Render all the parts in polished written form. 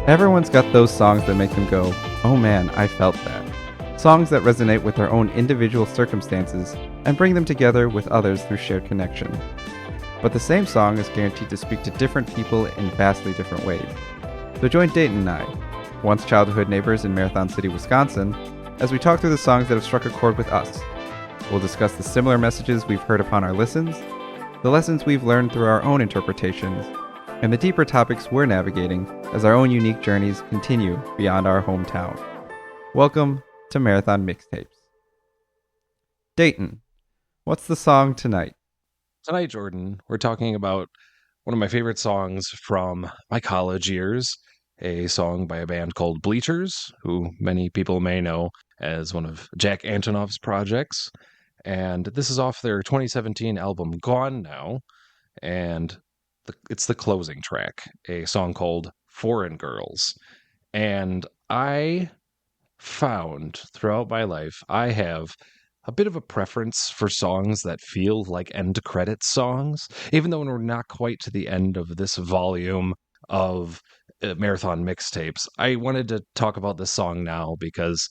Everyone's got those songs that make them go, oh man, I felt that. Songs that resonate with their own individual circumstances and bring them together with others through shared connection. But the same song is guaranteed to speak to different people in vastly different ways. So join Dayton and I, once childhood neighbors in Marathon City, Wisconsin, as we talk through the songs that have struck a chord with us. We'll discuss the similar messages we've heard upon our listens, the lessons we've learned through our own interpretations, and the deeper topics we're navigating as our own unique journeys continue beyond our hometown. Welcome to Marathon Mixtapes. Dayton, what's the song tonight? Tonight, Jordan, we're talking about one of my favorite songs from my college years, a song by a band called Bleachers, who many people may know as one of Jack Antonoff's projects. And this is off their 2017 album Gone Now, and it's the closing track, a song called Foreign Girls. And I found throughout my life, I have a bit of a preference for songs that feel like end credits songs, even though we're not quite to the end of this volume of Marathon Mixtapes. I wanted to talk about this song now because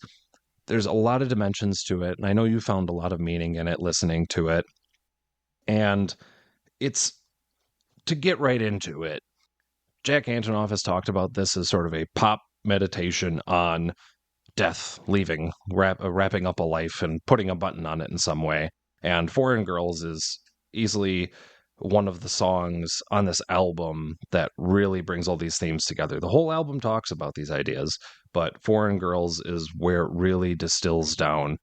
there's a lot of dimensions to it, and I know you found a lot of meaning in it listening to it. And it's to get right into it. Jack Antonoff has talked about this as sort of a pop meditation on death, leaving, wrapping up a life and putting a button on it in some way. And Foreign Girls is easily one of the songs on this album that really brings all these themes together. The whole album talks about these ideas, but Foreign Girls is where it really distills down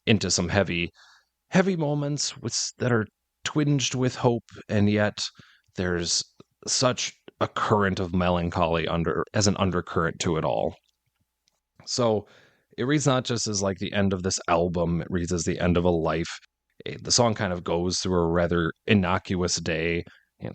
into some heavy moments that are twinged with hope, and yet there's such a current of melancholy as an undercurrent to it all. So it reads not just as like the end of this album, it reads as the end of a life. The song kind of goes through a rather innocuous day,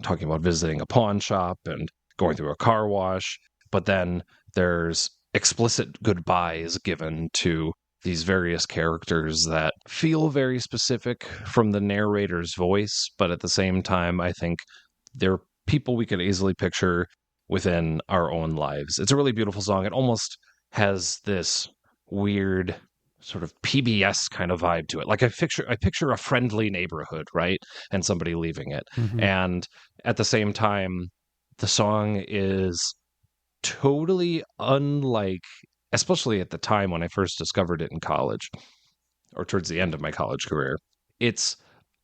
talking about visiting a pawn shop and going through a car wash, but then there's explicit goodbyes given to these various characters that feel very specific from the narrator's voice, but at the same time, I think they're people we could easily picture within our own lives. It's a really beautiful song. It almost has this weird sort of PBS kind of vibe to it. Like I picture a friendly neighborhood, right? And somebody leaving it. Mm-hmm. And at the same time, the song is totally unlike, especially at the time when I first discovered it in college, or towards the end of my college career. It's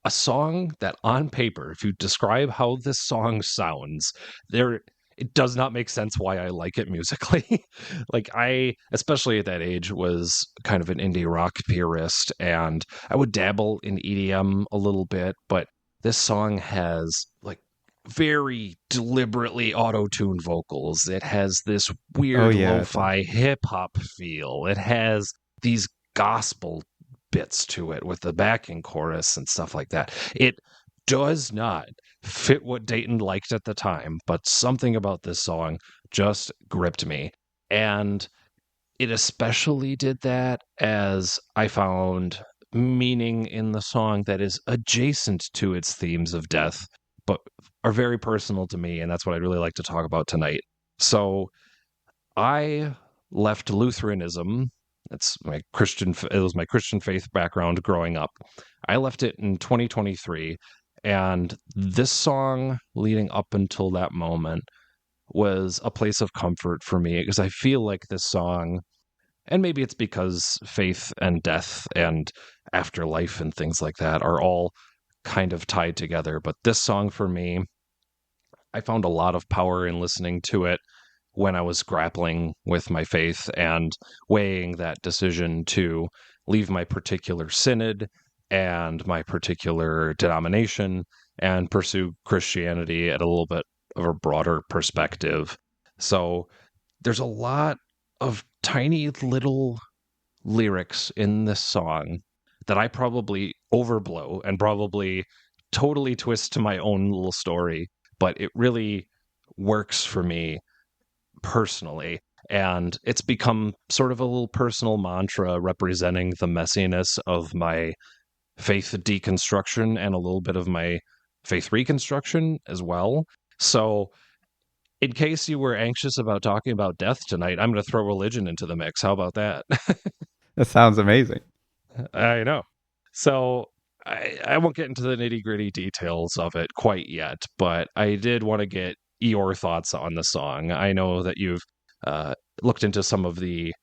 a song that on paper, if you describe how this song sounds, it does not make sense why I like it musically. Like I, especially at that age, was kind of an indie rock purist, and I would dabble in EDM a little bit, but this song has like very deliberately auto-tuned vocals. It has this weird lo-fi hip-hop feel. It has these gospel bits to it with the backing chorus and stuff like that. It does not fit what Dayton liked at the time, but something about this song just gripped me. And it especially did that as I found meaning in the song that is adjacent to its themes of death, but are very personal to me, and that's what I'd really like to talk about tonight. So I left Lutheranism. It was my Christian faith background growing up. I left it in 2023. And this song leading up until that moment was a place of comfort for me, because I feel like this song, and maybe it's because faith and death and afterlife and things like that are all kind of tied together. But this song for me, I found a lot of power in listening to it when I was grappling with my faith and weighing that decision to leave my particular synod and my particular denomination and pursue Christianity at a little bit of a broader perspective. So there's a lot of tiny little lyrics in this song that I probably overblow and probably totally twist to my own little story, but it really works for me personally. And it's become sort of a little personal mantra representing the messiness of my faith deconstruction and a little bit of my faith reconstruction as well. So In case you were anxious about talking about death tonight, I'm going to throw religion into the mix. How about that? That sounds amazing. I know. So I won't get into the nitty gritty details of it quite yet, but I did want to get your thoughts on the song. I know that you've looked into some of the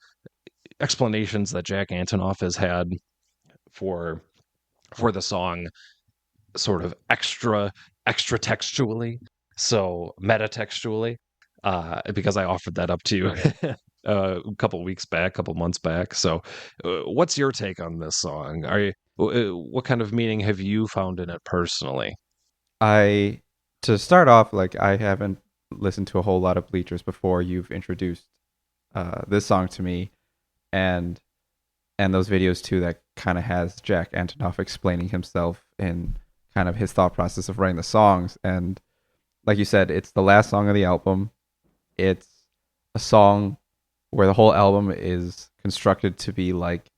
explanations that Jack Antonoff has had for the song, sort of extra textually, so metatextually, because I offered that up to you a couple weeks back, couple months back. So, what's your take on this song? What kind of meaning have you found in it personally? To start off, like I haven't listened to a whole lot of Bleachers before you've introduced this song to me, and those videos too that kind of has Jack Antonoff explaining himself in kind of his thought process of writing the songs. And like you said, it's the last song of the album. It's a song where the whole album is constructed to be like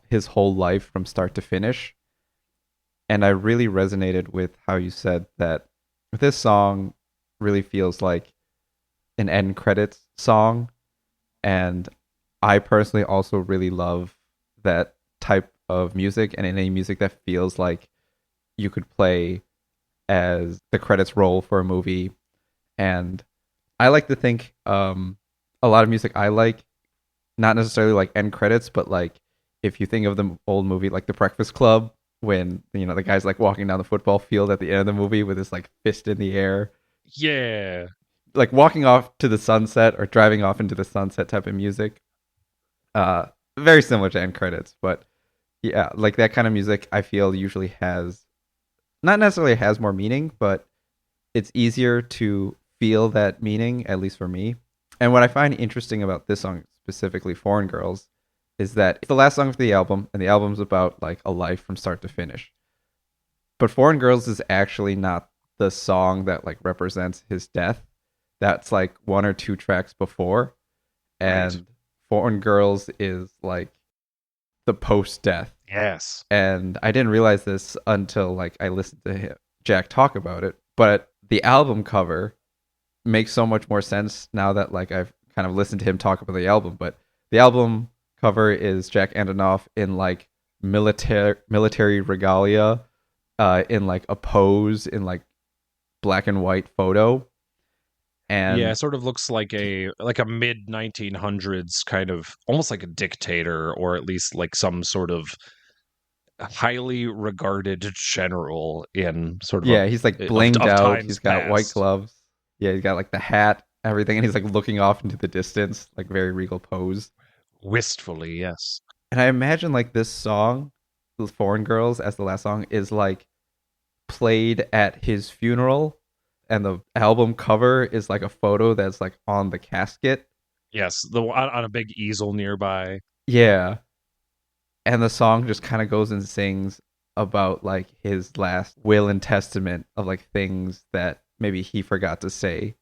his whole life from start to finish. And I really resonated with how you said that this song really feels like an end credits song. And I personally also really love that type of music, and any music that feels like you could play as the credits roll for a movie. And I like to think a lot of music I like, not necessarily like end credits, but like if you think of the old movie like The Breakfast Club, when the guy's like walking down the football field at the end of the movie with his like fist in the air, Yeah, like walking off to the sunset or driving off into the sunset type of music. Very similar to end credits, but yeah, like that kind of music I feel usually has, not necessarily has more meaning, but it's easier to feel that meaning, at least for me. And what I find interesting about this song, specifically Foreign Girls, is that it's the last song of the album, and the album's about like a life from start to finish. But Foreign Girls is actually not the song that like represents his death. That's like one or two tracks before. And right. Foreign Girls is like the post death. Yes. And I didn't realize this until like I listened to Jack talk about it. But the album cover makes so much more sense now that like I've kind of listened to him talk about the album. But the album cover is Jack Antonoff in like military regalia, in like a pose in like black and white photo. And Yeah, it sort of looks like a mid 1900s kind of, almost like a dictator, or at least like some sort of highly regarded general in sort of yeah, he's like blinged of out. times He's got white past. gloves. Yeah, he's got like the hat, everything, and he's like looking off into the distance, like very regal pose. Wistfully, yes. And I imagine like this song, "The Foreign Girls" as the last song, is like played at his funeral, and the album cover is like a photo that's like on the casket. Yes, the on a big easel nearby. Yeah, and the song just kind of goes and sings about like his last will and testament of like things that maybe he forgot to say.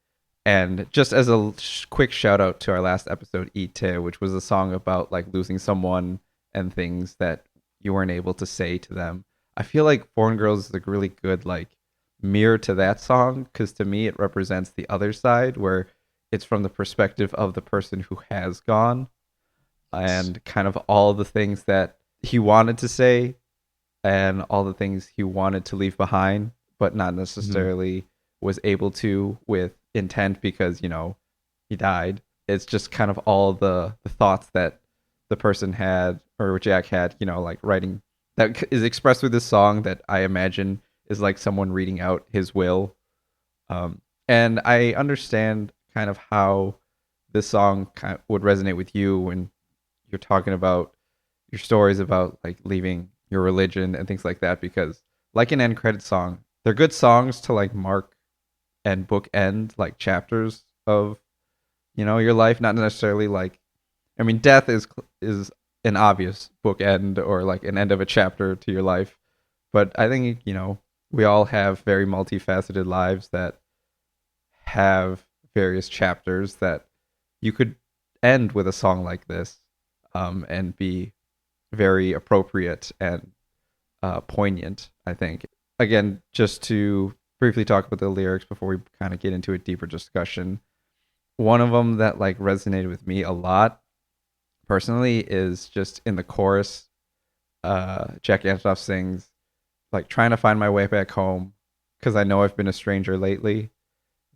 And just as a quick shout out to our last episode, Ite, which was a song about like losing someone and things that you weren't able to say to them. I feel like Foreign Girls is a really good like mirror to that song, because to me it represents the other side, where it's from the perspective of the person who has gone, and kind of all the things that he wanted to say and all the things he wanted to leave behind, but not necessarily was able to with intent because, he died. It's just kind of all the thoughts that the person had, or Jack had, like writing, that is expressed through this song, that I imagine is like someone reading out his will. And I understand kind of how this song kind of would resonate with you when you're talking about your stories about like leaving your religion and things like that, because like an end credit song, they're good songs to like mark and bookend like chapters of your life, not necessarily like, I mean, death is an obvious bookend or like an end of a chapter to your life, but I think we all have very multifaceted lives that have various chapters that you could end with a song like this, and be very appropriate and poignant, I think. Again, just to briefly talk about the lyrics before we kind of get into a deeper discussion. One of them that like resonated with me a lot personally is just in the chorus. Jack Antonoff sings like trying to find my way back home because I know I've been a stranger lately.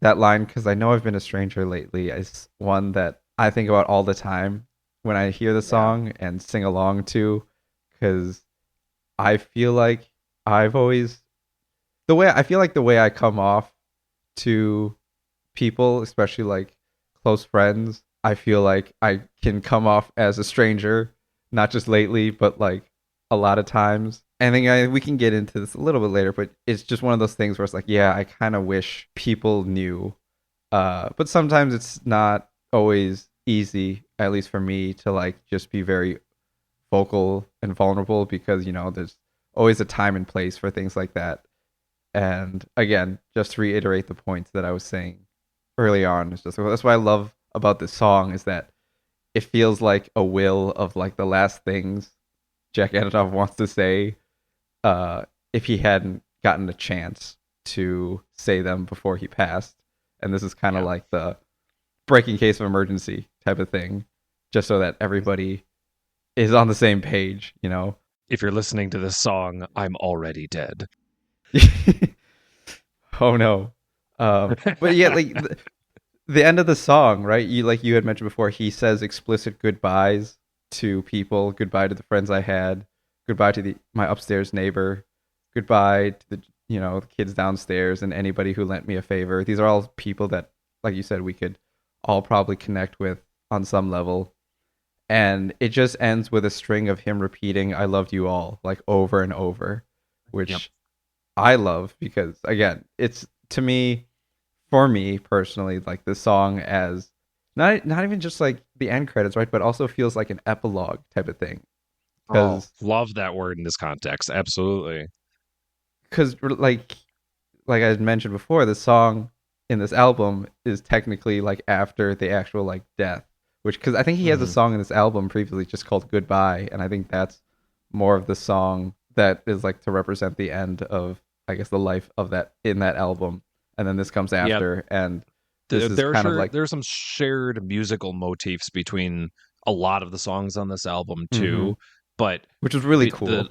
That line, because I know I've been a stranger lately, is one that I think about all the time when I hear the Yeah. song and sing along to, because I feel like I've always the way I come off to people, especially like close friends, I feel like I can come off as a stranger, not just lately, but like a lot of times. I think we can get into this a little bit later, but it's just one of those things where it's like, yeah, I kind of wish people knew. But sometimes it's not always easy, at least for me, to like just be very vocal and vulnerable because, there's always a time and place for things like that. And again, just to reiterate the points that I was saying early on, it's just that's what I love about this song is that it feels like a will of like the last things Jack Antonoff wants to say, uh, if he hadn't gotten a chance to say them before he passed. And this is kind of Yeah. like the breaking case of emergency type of thing, just so that everybody is on the same page. If you're listening to this song, I'm already dead. Oh no. But yeah, like the end of the song, right? You had mentioned before, he says explicit goodbyes to people. Goodbye to the friends I had. Goodbye to my upstairs neighbor. Goodbye to the kids downstairs and anybody who lent me a favor. These are all people that, like you said, we could all probably connect with on some level. And it just ends with a string of him repeating "I loved you all" like over and over, Yep. which I love because again, it's to me, for me personally, like the song as not even just like the end credits, right? But also feels like an epilogue type of thing. Oh, Because love that word in this context. Absolutely. like I mentioned before, the song in this album is technically like after the actual like death, which because I think he has a Hmm. song in this album previously just called "Goodbye," and I think that's more of the song that is like to represent the end of I guess the life of that in that album, and then this comes Yeah, after, and this is there are kind of sure like there are some shared musical motifs between a lot of the songs on this album hmm too, but which is really be, cool.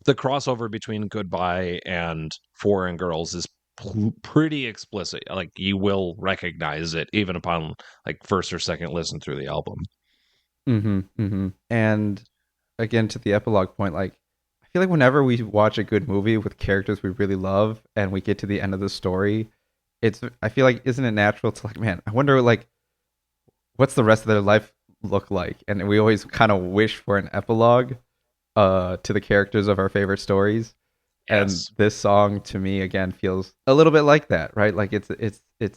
the crossover between Goodbye and Foreign Girls is pretty explicit. Like you will recognize it even upon like first or second listen through the album. And again, to the epilogue point, like I feel like whenever we watch a good movie with characters we really love, and we get to the end of the story, I feel like isn't it natural to like, man, I wonder like what's the rest of their life look like, and we always kind of wish for an epilogue to the characters of our favorite stories. And Yes. this song to me again feels a little bit like that, right? Like it's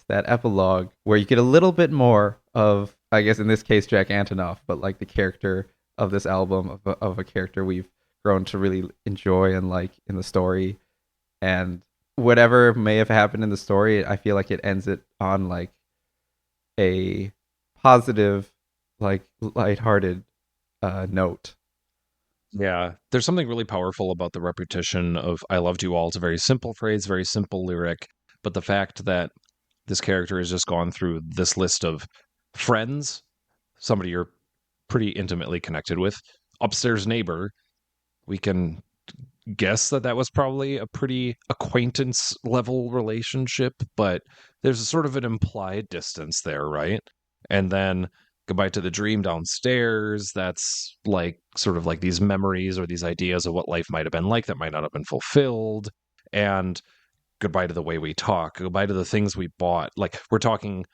that epilogue where you get a little bit more of, I guess in this case, Jack Antonoff, but like the character of this album of a character we've grown to really enjoy and like in the story. And whatever may have happened in the story, I feel like it ends it on like a positive, like lighthearted note. Yeah, there's something really powerful about the repetition of "I loved you all." It's a very simple phrase, very simple lyric, but the fact that this character has just gone through this list of friends, somebody you're pretty intimately connected with, upstairs neighbor, we can guess that that was probably a pretty acquaintance level relationship, but there's a sort of an implied distance there, right? And then goodbye to the dream downstairs. That's like sort of like these memories or these ideas of what life might have been like that might not have been fulfilled. And goodbye to the way we talk, goodbye to the things we bought. Like we're talking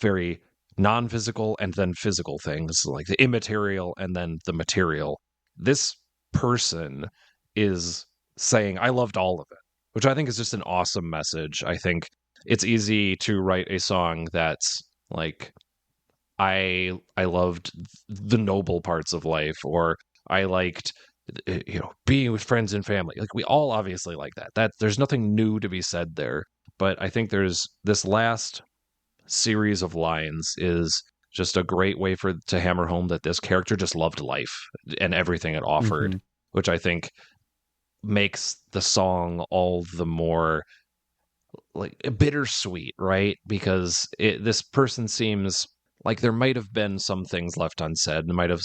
very non physical and then physical things, like the immaterial and then the material. This person is saying, I loved all of it, which I think is just an awesome message. I think it's easy to write a song that's like, I loved the noble parts of life, or I liked being with friends and family. Like we all obviously like that. That there's nothing new to be said there. But I think there's this last series of lines is just a great way for to hammer home that this character just loved life and everything it offered, Mm-hmm. which I think makes the song all the more like bittersweet, right? Because this person seems like there might have been some things left unsaid. There might have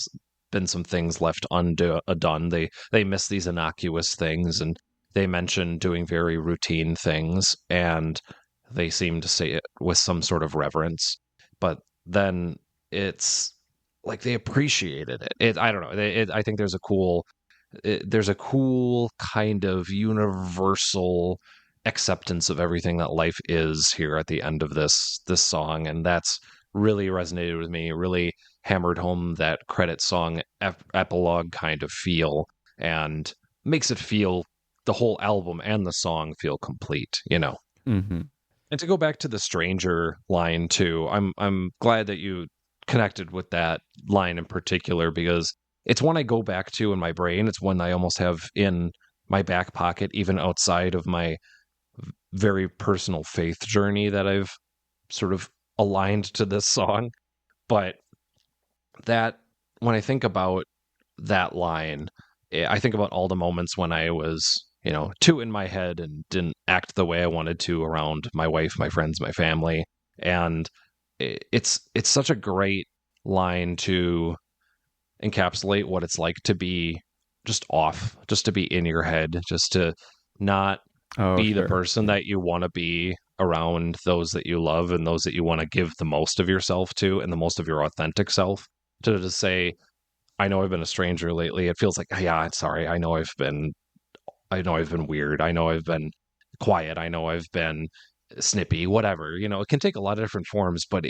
been some things left undone. They miss these innocuous things, and they mention doing very routine things, and they seem to say it with some sort of reverence. But then it's like they appreciated it. I don't know. I think there's a cool kind of universal acceptance of everything that life is here at the end of this song, and that's really resonated with me. It really hammered home that credit song epilogue kind of feel, and makes it feel, the whole album and the song feel complete, you know. Mm-hmm. And to go back to the stranger line too, I'm glad that you connected with that line in particular, because it's one I go back to in my brain. It's one I almost have in my back pocket, even outside of my very personal faith journey that I've sort of aligned to this song. But that, when I think about that line, I think about all the moments when I was, too in my head and didn't act the way I wanted to around my wife, my friends, my family. And it's such a great line to encapsulate what it's like to be just off, just to be in your head, just to not Oh, be the sure. person that you want to be around those that you love and those that you want to give the most of yourself to and the most of your authentic self. To just say, I know I've been a stranger lately. It feels like, yeah, sorry. I know I've been weird. I know I've been quiet. I know I've been snippy, whatever. It can take a lot of different forms, but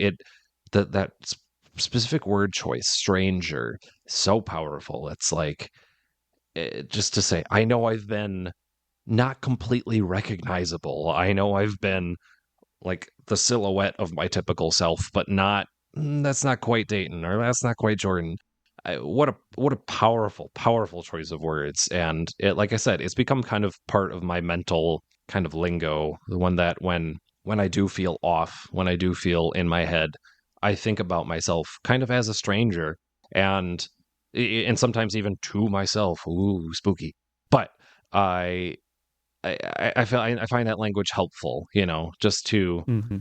that specific word choice, stranger, so powerful. It's like, just to say, I know I've been not completely recognizable. I know I've been like the silhouette of my typical self, but not, that's not quite Dayton, or that's not quite Jordan. What a powerful choice of words. And it, like I said, it's become kind of part of my mental kind of lingo. The one that when I do feel off, when I do feel in my head, I think about myself kind of as a stranger, and and sometimes even to myself. Ooh, spooky. But I I find that language helpful, just to Mm-hmm.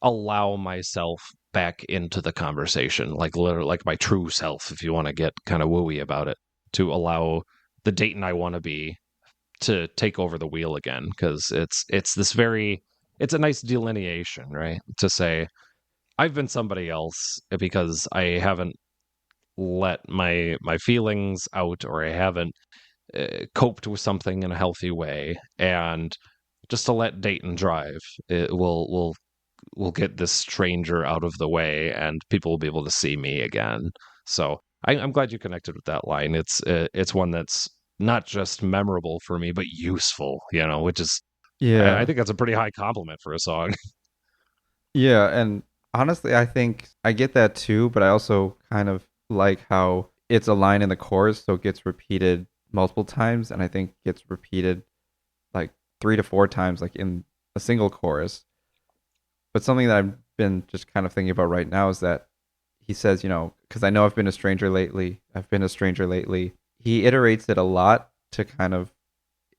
allow myself back into the conversation, like literally, like my true self, if you want to get kind of wooey about it, to allow the Dayton I want to be to take over the wheel again, because it's a nice delineation, right? To say I've been somebody else because I haven't let my feelings out, or I haven't coped with something in a healthy way, and just to let Dayton drive, it will get this stranger out of the way, and people will be able to see me again. So I'm glad you connected with that line. It's one that's not just memorable for me, but useful. Which is, I Yeah. think that's a pretty high compliment for a song. Yeah, and honestly, I think I get that too, but I also kind of like how it's a line in the chorus, so it gets repeated multiple times, and I think gets repeated like 3 to 4 times, like in a single chorus. But something that I've been just kind of thinking about right now is that he says, because I know I've been a stranger lately. I've been a stranger lately. He iterates it a lot to kind of,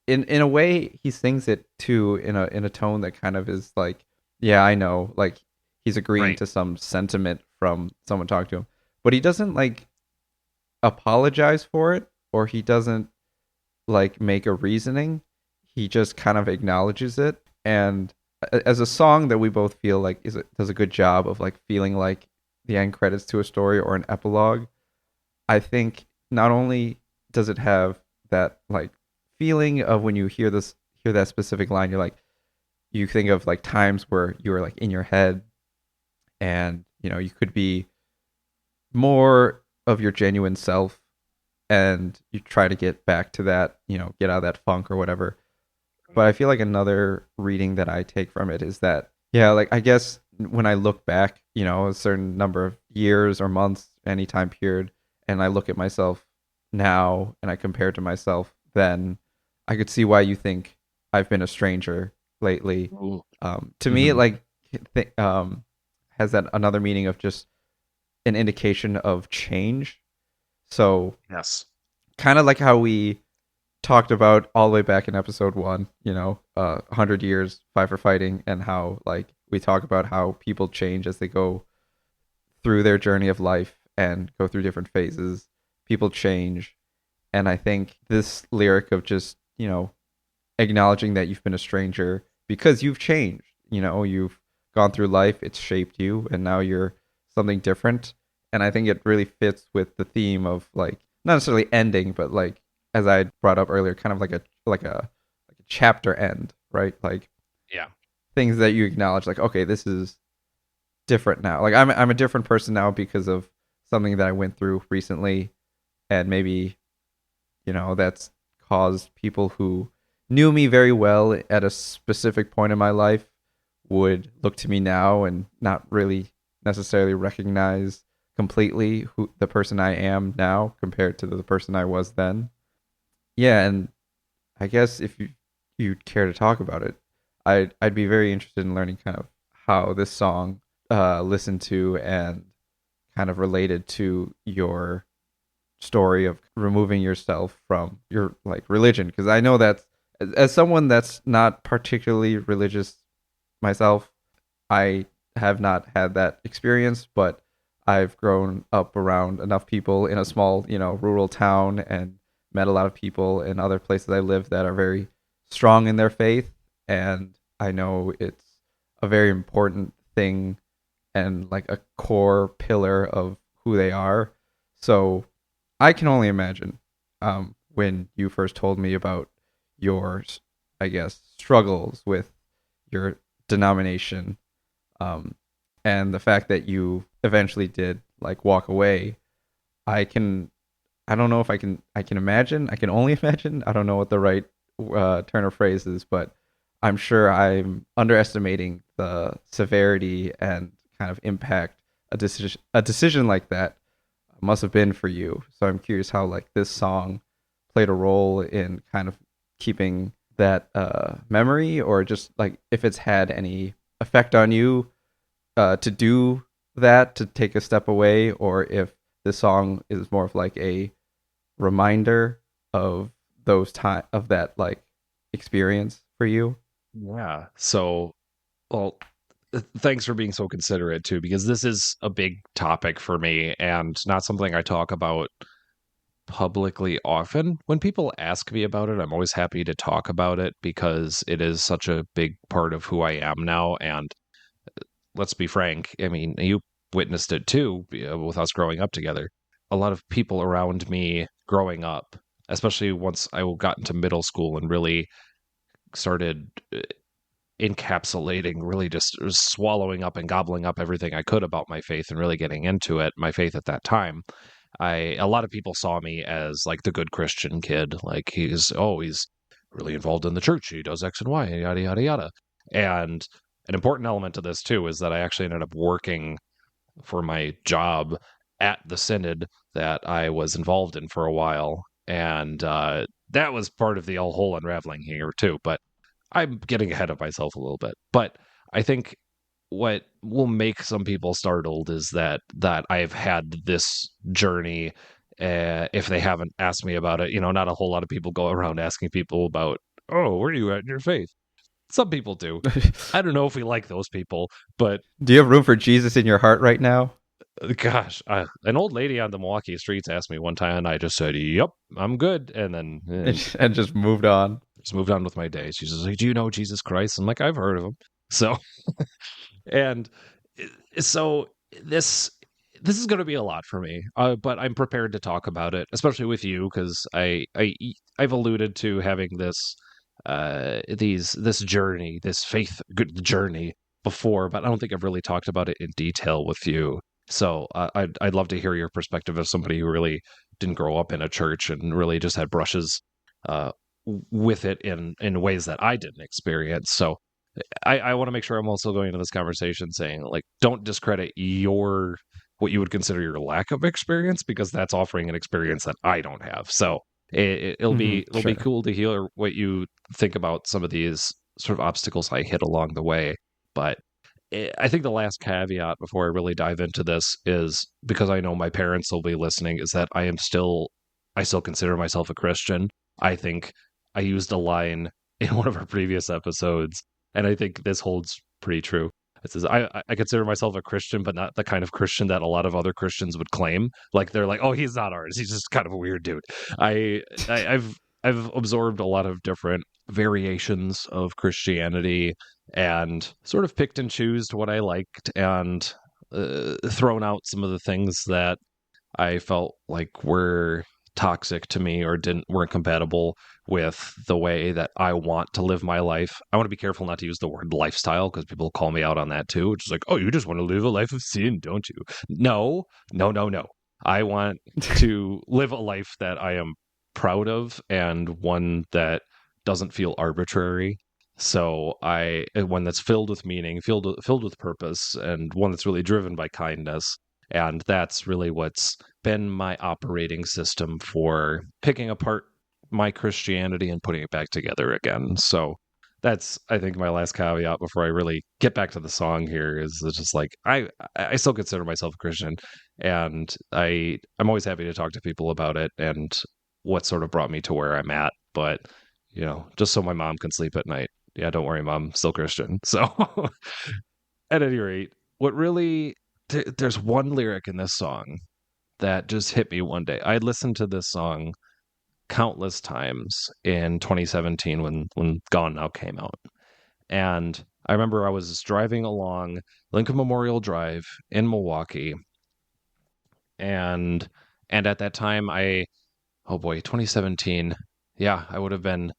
in a way, he sings it too in a tone that kind of is like, yeah, I know, like he's agreeing Right. to some sentiment from someone talking to him, but he doesn't like apologize for it, or he doesn't like make a reasoning. He just kind of acknowledges it, and as a song that we both feel like does a good job of like feeling like the end credits to a story or an epilogue. I think not only does it have that like feeling of when you hear that specific line, you're like, you think of like times where you were like in your head, and you could be more of your genuine self, and you try to get back to that, get out of that funk or whatever. But I feel like another reading that I take from it is that, yeah, like I guess when I look back, a certain number of years or months, any time period, and I look at myself now and I compare to myself then, I could see why you think I've been a stranger lately. Ooh. To me, it Hmm. like has that another meaning of just an indication of change. So Yes. kind of like how we talked about all the way back in episode 1, 100 years, Fight for Fighting, and how like we talk about how people change as they go through their journey of life and go through different phases. People change. And I think this lyric of just, acknowledging that you've been a stranger because you've changed, you've gone through life, it's shaped you, and now you're something different. And I think it really fits with the theme of like not necessarily ending, but like as I brought up earlier, kind of like a chapter end, right? Like Yeah. things that you acknowledge, like, okay, this is different now. Like I'm a different person now because of something that I went through recently, and maybe that's caused people who knew me very well at a specific point in my life would look to me now and not really necessarily recognize completely who the person I am now compared to the person I was then. Yeah, and I guess if you'd care to talk about it, I'd be very interested in learning kind of how this song listened to and kind of related to your story of removing yourself from your like religion, because I know that as someone that's not particularly religious myself, I have not had that experience, but I've grown up around enough people in a small, rural town and met a lot of people in other places I live that are very strong in their faith, and I know it's a very important thing and like a core pillar of who they are. So I can only imagine when you first told me about your, I guess, struggles with your denomination, and the fact that you eventually did like walk away. I don't know if I can imagine. I can only imagine. I don't know what the right turn of phrase is, but I'm sure I'm underestimating the severity and kind of impact a decision like that must have been for you. So I'm curious how like this song played a role in kind of keeping that memory, or just like if it's had any effect on you to do that, to take a step away, or if this song is more of like a reminder of of that like experience for you. Yeah. So, well, thanks for being so considerate too, because this is a big topic for me and not something I talk about publicly often. When people ask me about it, I'm always happy to talk about it because it is such a big part of who I am now. And let's be frank, I mean, you witnessed it too with us growing up together. A lot of people around me growing up, especially once I got into middle school and really started encapsulating, really just swallowing up and gobbling up everything I could about my faith and really getting into it, my faith at that time. A lot of people saw me as like the good Christian kid, like he's really involved in the church, he does X and Y, yada yada yada. And an important element to this too is that I actually ended up working for my job at the synod that I was involved in for a while, and that was part of the whole unraveling here too. But I'm getting ahead of myself a little bit. But I think what will make some people startled is that I've had this journey. If they haven't asked me about it, not a whole lot of people go around asking people about, oh, where are you at in your faith? Some people do. I don't know if we like those people, but Do you have room for Jesus in your heart right now? gosh, an old lady on the Milwaukee streets asked me one time, and I just said, "Yep, I'm good," and then And just moved on. just moved on with my day. She's just like, "Do you know Jesus Christ?" I'm like, "I've heard of him." So, and so this is going to be a lot for me, but I'm prepared to talk about it, especially with you, because I've alluded to having this journey, this faith journey before, but I don't think I've really talked about it in detail with you. So I'd love to hear your perspective as somebody who really didn't grow up in a church and really just had brushes uh, with it in ways that I didn't experience. So I want to make sure I'm also going into this conversation saying, like, don't discredit what you would consider your lack of experience, because that's offering an experience that I don't have. So it'll be Sure. cool to hear what you think about some of these sort of obstacles I hit along the way. But I think the last caveat before I really dive into this is, because I know my parents will be listening, is that I still consider myself a Christian. I think I used a line in one of our previous episodes, and I think this holds pretty true. It says, I consider myself a Christian, but not the kind of Christian that a lot of other Christians would claim. Like they're like, oh, he's not ours. He's just kind of a weird dude. I've absorbed a lot of different variations of Christianity and sort of picked and choose what I liked and thrown out some of the things that I felt like were toxic to me or weren't compatible with the way that I want to live my life. I want to be careful not to use the word lifestyle because people call me out on that too. It's like, oh, you just want to live a life of sin, don't you? No, no, no, no. I want to live a life that I am proud of and one that doesn't feel arbitrary. So one that's filled with meaning, filled with purpose, and one that's really driven by kindness. And that's really what's been my operating system for picking apart my Christianity and putting it back together again. So that's, I think, my last caveat before I really get back to the song here is it's just like I still consider myself a Christian, and I'm always happy to talk to people about it and what sort of brought me to where I'm at. But just so my mom can sleep at night. Yeah, don't worry, Mom, I'm still Christian. So at any rate, what really there's one lyric in this song that just hit me one day. I listened to this song countless times in 2017 when Gone Now came out. And I remember I was driving along Lincoln Memorial Drive in Milwaukee. And at that time 2017, yeah, I would have been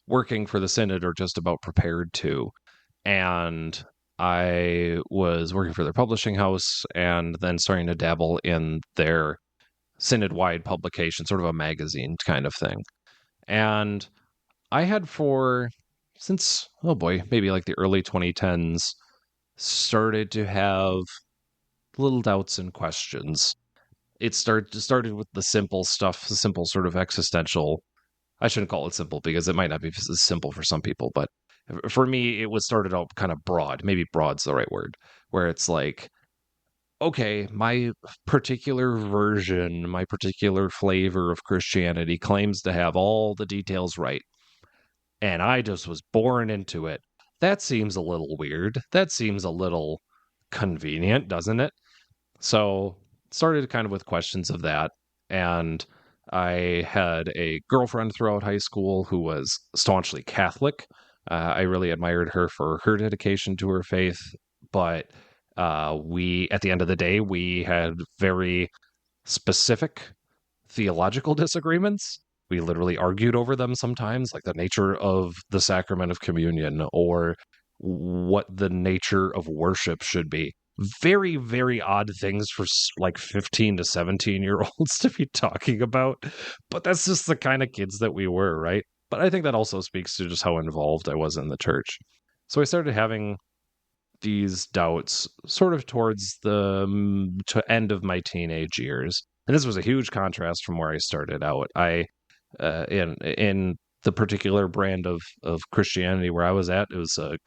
working for the Synod or just about prepared to. And I was working for their publishing house and then starting to dabble in their Synod-wide publication, sort of a magazine kind of thing. And I had since, maybe like the early 2010s, started to have little doubts and questions. It started with the simple stuff, the simple sort of existential. I shouldn't call it simple because it might not be as simple for some people, but for me, it was started out kind of broad. Maybe broad's the right word, where it's like, okay, my particular version, my particular flavor of Christianity claims to have all the details right. And I just was born into it. That seems a little weird. That seems a little convenient, doesn't it? So started kind of with questions of that. And I had a girlfriend throughout high school who was staunchly Catholic. I really admired her for her dedication to her faith. But at the end of the day, we had very specific theological disagreements. We literally argued over them sometimes, like the nature of the sacrament of communion or what the nature of worship should be. Very, very odd things for like 15 to 17-year-olds to be talking about. But that's just the kind of kids that we were, right? But I think that also speaks to just how involved I was in the church. So I started having these doubts sort of towards the end of my teenage years. And this was a huge contrast from where I started out. In the particular brand of Christianity where I was at, it was a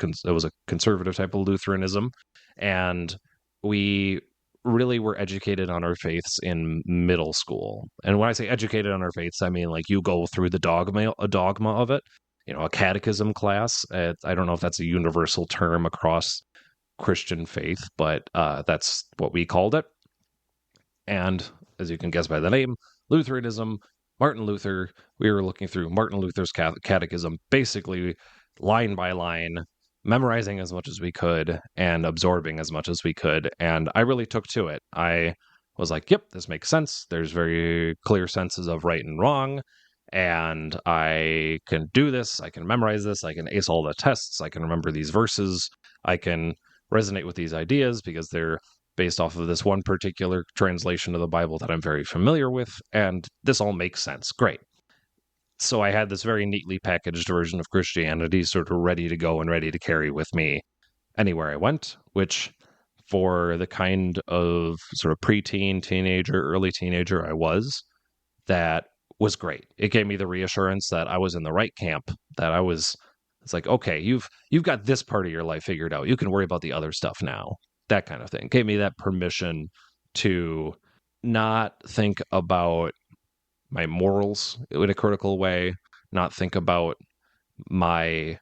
conservative type of Lutheranism, and we really were educated on our faiths in middle school. And when I say educated on our faiths, I mean like you go through a dogma of it, a catechism class. I don't know if that's a universal term across Christian faith, but that's what we called it. And as you can guess by the name, Lutheranism, Martin Luther, we were looking through Martin Luther's catechism, basically line by line, memorizing as much as we could and absorbing as much as we could. And I really took to it. I was like, yep, this makes sense. There's very clear senses of right and wrong. And I can do this. I can memorize this. I can ace all the tests. I can remember these verses. I can resonate with these ideas because they're based off of this one particular translation of the Bible that I'm very familiar with, and this all makes sense. Great. So I had this very neatly packaged version of Christianity sort of ready to go and ready to carry with me anywhere I went, which for the kind of sort of preteen, teenager, early teenager I was, that was great. It gave me the reassurance that I was in the right camp, that it's like, okay, you've got this part of your life figured out. You can worry about the other stuff now. That kind of thing. Gave me that permission to not think about my morals in a critical way, not think about my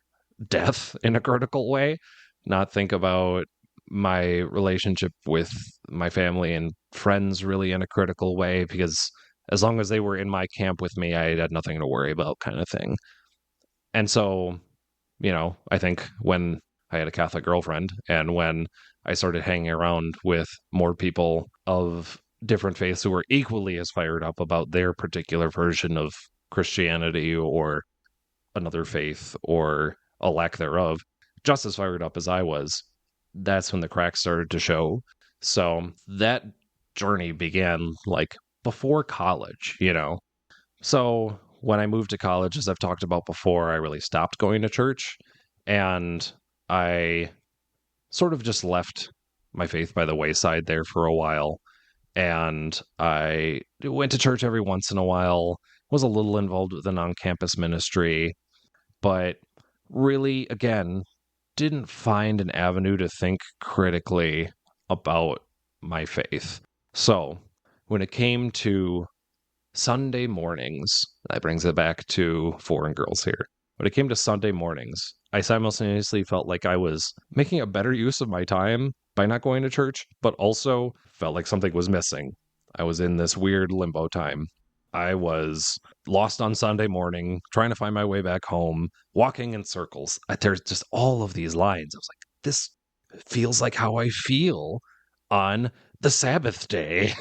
death in a critical way, not think about my relationship with my family and friends really in a critical way, because as long as they were in my camp with me, I had nothing to worry about, kind of thing. And so, I think when I had a Catholic girlfriend and when I started hanging around with more people of different faiths who were equally as fired up about their particular version of Christianity or another faith or a lack thereof, just as fired up as I was, that's when the cracks started to show. So that journey began like before college. So when I moved to college, as I've talked about before, I really stopped going to church, and I sort of just left my faith by the wayside there for a while. And I went to church every once in a while, was a little involved with the non-campus ministry, but really, again, didn't find an avenue to think critically about my faith. So when it came to Sunday mornings, that brings it back to foreign girls here. When it came to Sunday mornings, I simultaneously felt like I was making a better use of my time by not going to church, but also felt like something was missing. I was in this weird limbo time. I was lost on Sunday morning, trying to find my way back home, walking in circles. There's just all of these lines. I was like, this feels like how I feel on the Sabbath day.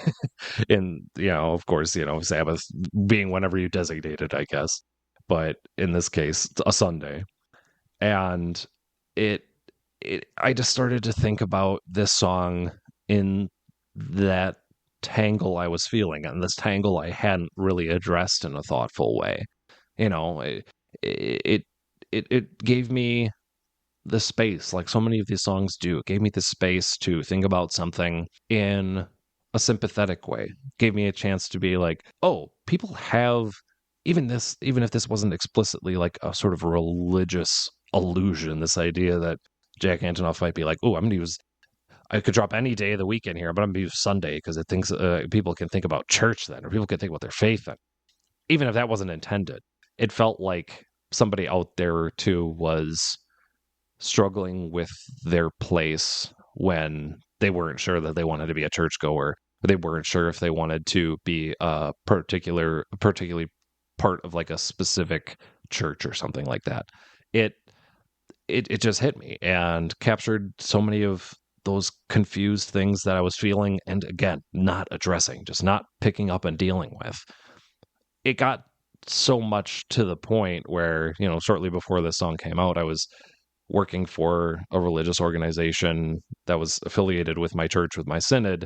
And, of course, Sabbath being whenever you designate it, I guess. But in this case, a Sunday. And I just started to think about this song in that tangle I was feeling, and this tangle I hadn't really addressed in a thoughtful way. It gave me the space, like so many of these songs do. It gave me the space to think about something in a sympathetic way. It gave me a chance to be like, oh, people have even if this wasn't explicitly like a sort of religious allusion, this idea that Jack Antonoff might be like, oh, I could drop any day of the week in here, but I'm going to use Sunday because it thinks people can think about church then, or people can think about their faith then. Even if that wasn't intended, it felt like somebody out there too was struggling with their place when they weren't sure that they wanted to be a churchgoer, or they weren't sure if they wanted to be a particularly part of like a specific church or something like that. It just hit me and captured so many of those confused things that I was feeling, and again, not addressing, just not picking up and dealing with. It got so much to the point where, shortly before this song came out, I was working for a religious organization that was affiliated with my church, with my synod,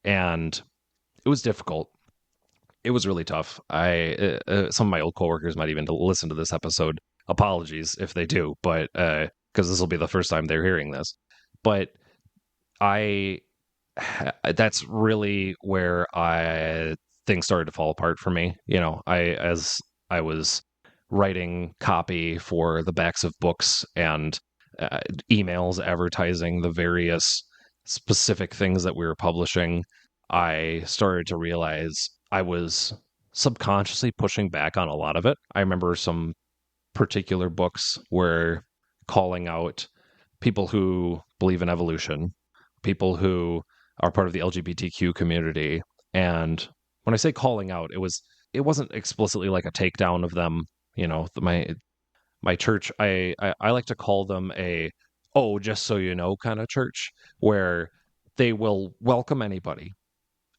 and it was difficult. It was really tough. Some of my old coworkers might even listen to this episode. Apologies if they do, but because this will be the first time they're hearing this. But that's really where things started to fall apart for me. As I was writing copy for the backs of books and emails advertising the various specific things that we were publishing, I started to realize I was subconsciously pushing back on a lot of it. I remember some particular books were calling out people who believe in evolution, people who are part of the LGBTQ community. And when I say calling out, it wasn't explicitly like a takedown of them. My church, I like to call them just so you know kind of church, where they will welcome anybody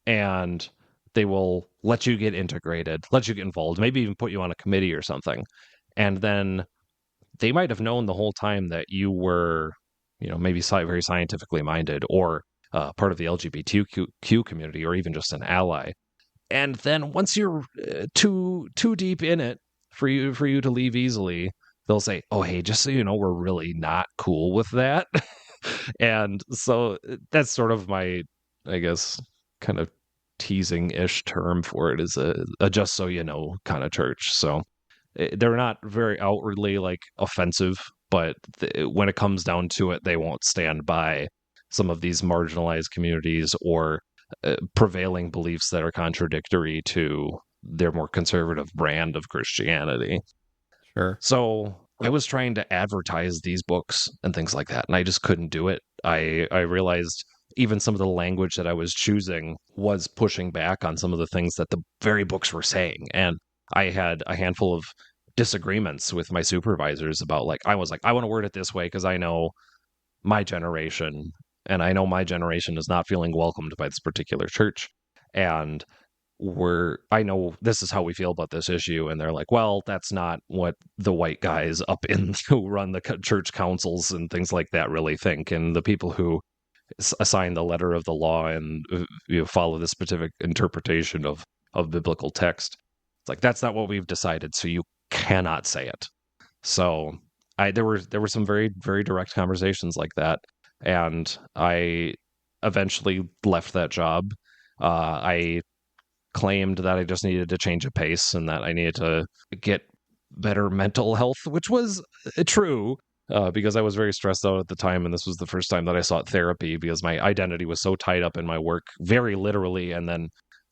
and they will let you get integrated, let you get involved, maybe even put you on a committee or something. And then they might have known the whole time that you were, maybe very scientifically minded, or part of the LGBTQ community, or even just an ally. And then once you're too deep in it for you to leave easily, they'll say, oh, hey, just so you know, we're really not cool with that. And so that's sort of my, I guess, kind of teasing-ish term for it, is a just so you know kind of church. So they're not very outwardly like offensive, but when it comes down to it, they won't stand by some of these marginalized communities or prevailing beliefs that are contradictory to their more conservative brand of Christianity. Sure. So I was trying to advertise these books and things like that, and I just couldn't do it. I realized even some of the language that I was choosing was pushing back on some of the things that the very books were saying. And I had a handful of disagreements with my supervisors about I was like, I want to word it this way because I know my generation, and I know my generation is not feeling welcomed by this particular church. And I know this is how we feel about this issue. And they're like, well, that's not what the white guys up in who run the church councils and things like that really think. And the people who assign the letter of the law and follow this specific interpretation of biblical text, it's like, that's not what we've decided. So you cannot say it. So there were some very, very direct conversations like that. And I eventually left that job. I claimed that I just needed to change a pace and that I needed to get better mental health, which was true because I was very stressed out at the time. And this was the first time that I sought therapy because my identity was so tied up in my work, very literally. And then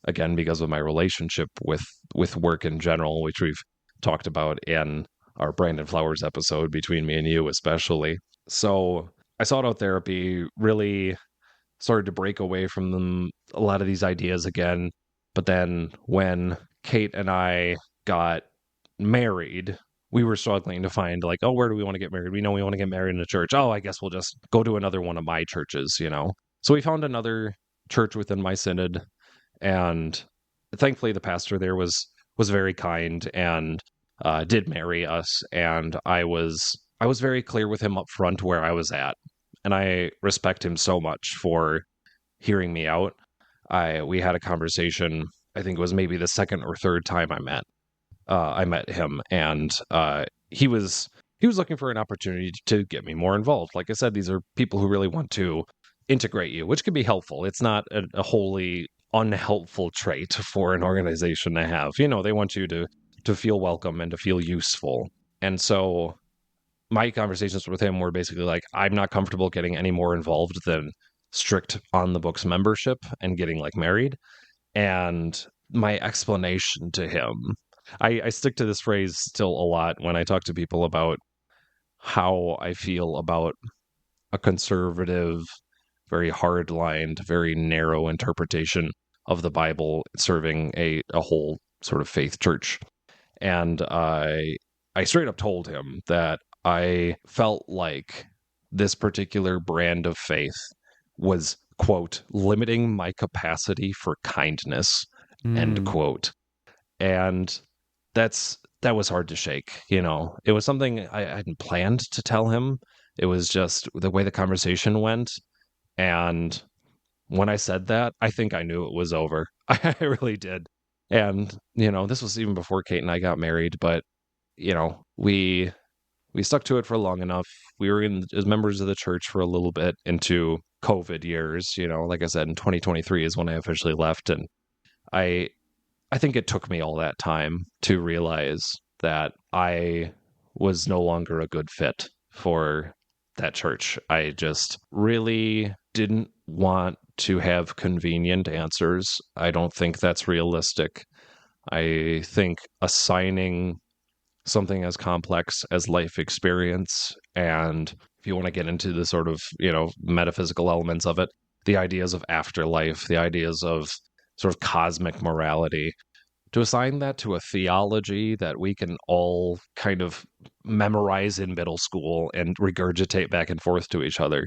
again, because of my relationship with work in general, which we've talked about in our Brandon Flowers episode, between me and you especially. So I sought out therapy, really started to break away from them, a lot of these ideas again. But then when Kate and I got married, we were struggling to find oh, where do we want to get married? We know we want to get married in a church. Oh, I guess we'll just go to another one of my churches, So we found another church within my synod, and thankfully the pastor there was very kind and did marry us. And I was very clear with him up front where I was at. And I respect him so much for hearing me out. We had a conversation. I think it was maybe the second or third time I met him, and he was looking for an opportunity to get me more involved. Like I said, these are people who really want to integrate you, which can be helpful. It's not a wholly unhelpful trait for an organization to have. They want you to feel welcome and to feel useful. And so my conversations with him were basically I'm not comfortable getting any more involved than strict on the books membership and getting married. And my explanation to him, I stick to this phrase still a lot when I talk to people about how I feel about a conservative, very hard-lined, very narrow interpretation of the Bible serving a whole sort of faith church. And I straight up told him that I felt like this particular brand of faith was, quote, limiting my capacity for kindness, end quote. And that was hard to shake. It was something I hadn't planned to tell him. It was just the way the conversation went. And when I said that, I think I knew it was over. I really did. And, this was even before Kate and I got married, but, we stuck to it for long enough. We were as members of the church for a little bit into COVID years. Like I said, in 2023 is when I officially left. And I think it took me all that time to realize that I was no longer a good fit for that church. I just really didn't want to have convenient answers. I don't think that's realistic. I think assigning something as complex as life experience, and if you want to get into the sort of, metaphysical elements of it, the ideas of afterlife, the ideas of sort of cosmic morality, to assign that to a theology that we can all kind of memorize in middle school and regurgitate back and forth to each other.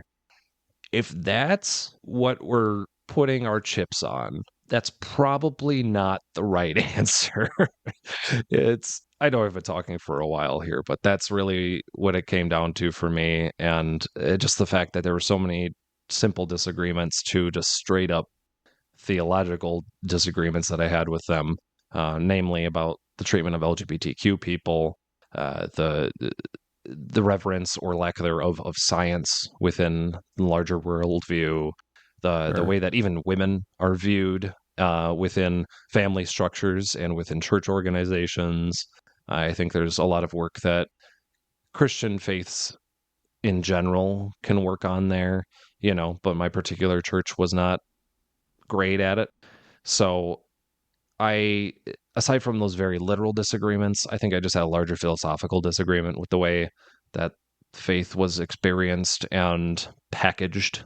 If that's what we're putting our chips on, that's probably not the right answer. I know I've been talking for a while here, but that's really what it came down to for me. And just the fact that there were so many simple disagreements to just straight up theological disagreements that I had with them, namely about the treatment of LGBTQ people, the reverence or lack thereof of science within the larger worldview, the way that even women are viewed within family structures and within church organizations. I think there's a lot of work that Christian faiths in general can work on there, but my particular church was not great at it. So I aside from those very literal disagreements, I think I just had a larger philosophical disagreement with the way that faith was experienced and packaged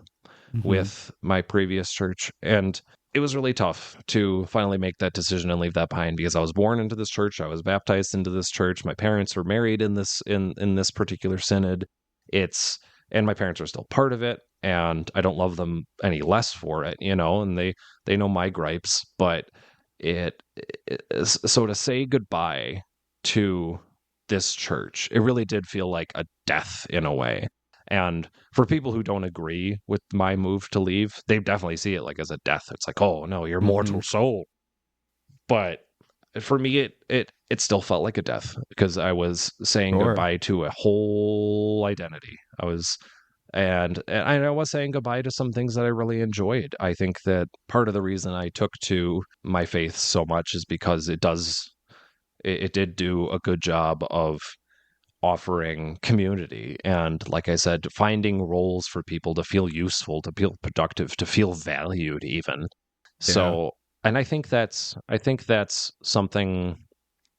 Mm-hmm. with my previous church. And it was really tough to finally make that decision and leave that behind, because I was born into this church, I was baptized into this church, my parents were married in this particular synod. It's and my parents are still part of it, and I don't love them any less for it, and they know my gripes, but so to say goodbye to this church, it really did feel like a death in a way. And for people who don't agree with my move to leave, they definitely see it like as a death. It's like, oh no, your Mm-hmm. mortal soul. But for me, it still felt like a death, because I was saying Sure. goodbye to a whole identity. And I was saying goodbye to some things that I really enjoyed. I think that part of the reason I took to my faith so much is because it did do a good job of offering community, and, like I said, finding roles for people to feel useful, to feel productive, to feel valued even. Yeah. So, and I think that's something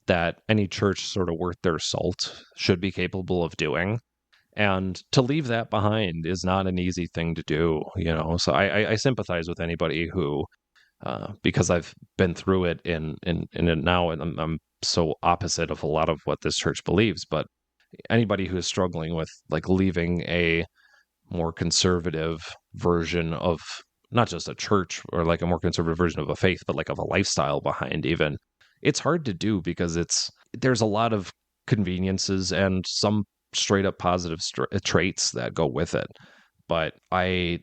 that any church sort of worth their salt should be capable of doing. And to leave that behind is not an easy thing to do. So I sympathize with anybody who, because I've been through it in it now, and I'm so opposite of a lot of what this church believes. But anybody who is struggling with like leaving a more conservative version of not just a church, or like a more conservative version of a faith, but like of a lifestyle behind, even, it's hard to do, because there's a lot of conveniences and some straight up positive traits that go with it. But I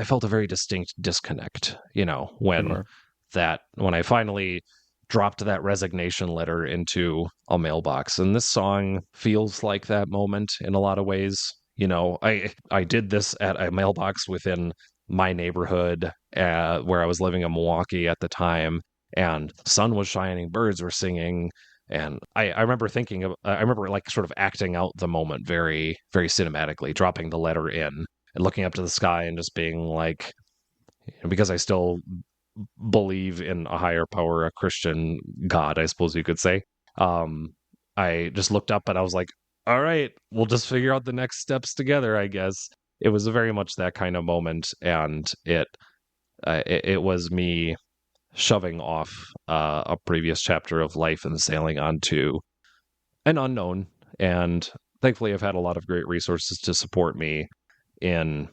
felt a very distinct disconnect, Sure. when I finally dropped that resignation letter into a mailbox. And this song feels like that moment in a lot of ways. I did this at a mailbox within my neighborhood, where I was living in Milwaukee at the time, and sun was shining, birds were singing. And I remember I remember like sort of acting out the moment very, very cinematically, dropping the letter in and looking up to the sky and just being like, because I still believe in a higher power, a Christian God, I suppose you could say. Um, I just looked up and I was like, all right, we'll just figure out the next steps together, I guess. It was very much that kind of moment, and it was me shoving off a previous chapter of life and sailing onto an unknown. And thankfully, I've had a lot of great resources to support me in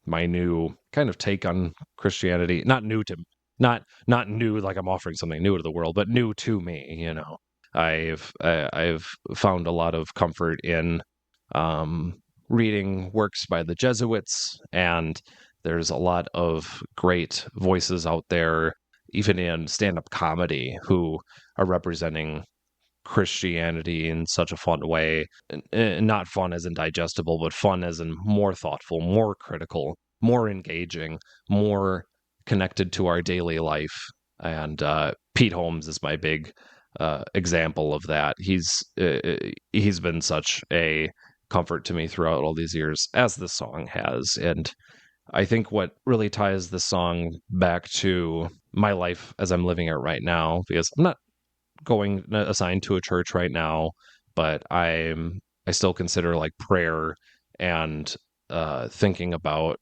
my new kind of take on Christianity. Not new like I'm offering something new to the world, but new to me. I've found a lot of comfort in reading works by the Jesuits, and there's a lot of great voices out there, even in stand-up comedy, who are representing Christianity in such a fun way. And not fun as in digestible, but fun as in more thoughtful, more critical, more engaging, more connected to our daily life. And Pete Holmes is my big example of that. He's been such a comfort to me throughout all these years, as this song has. And I think what really ties this song back to my life as I'm living it right now, because I'm not going assigned to a church right now, but I still consider like prayer and thinking about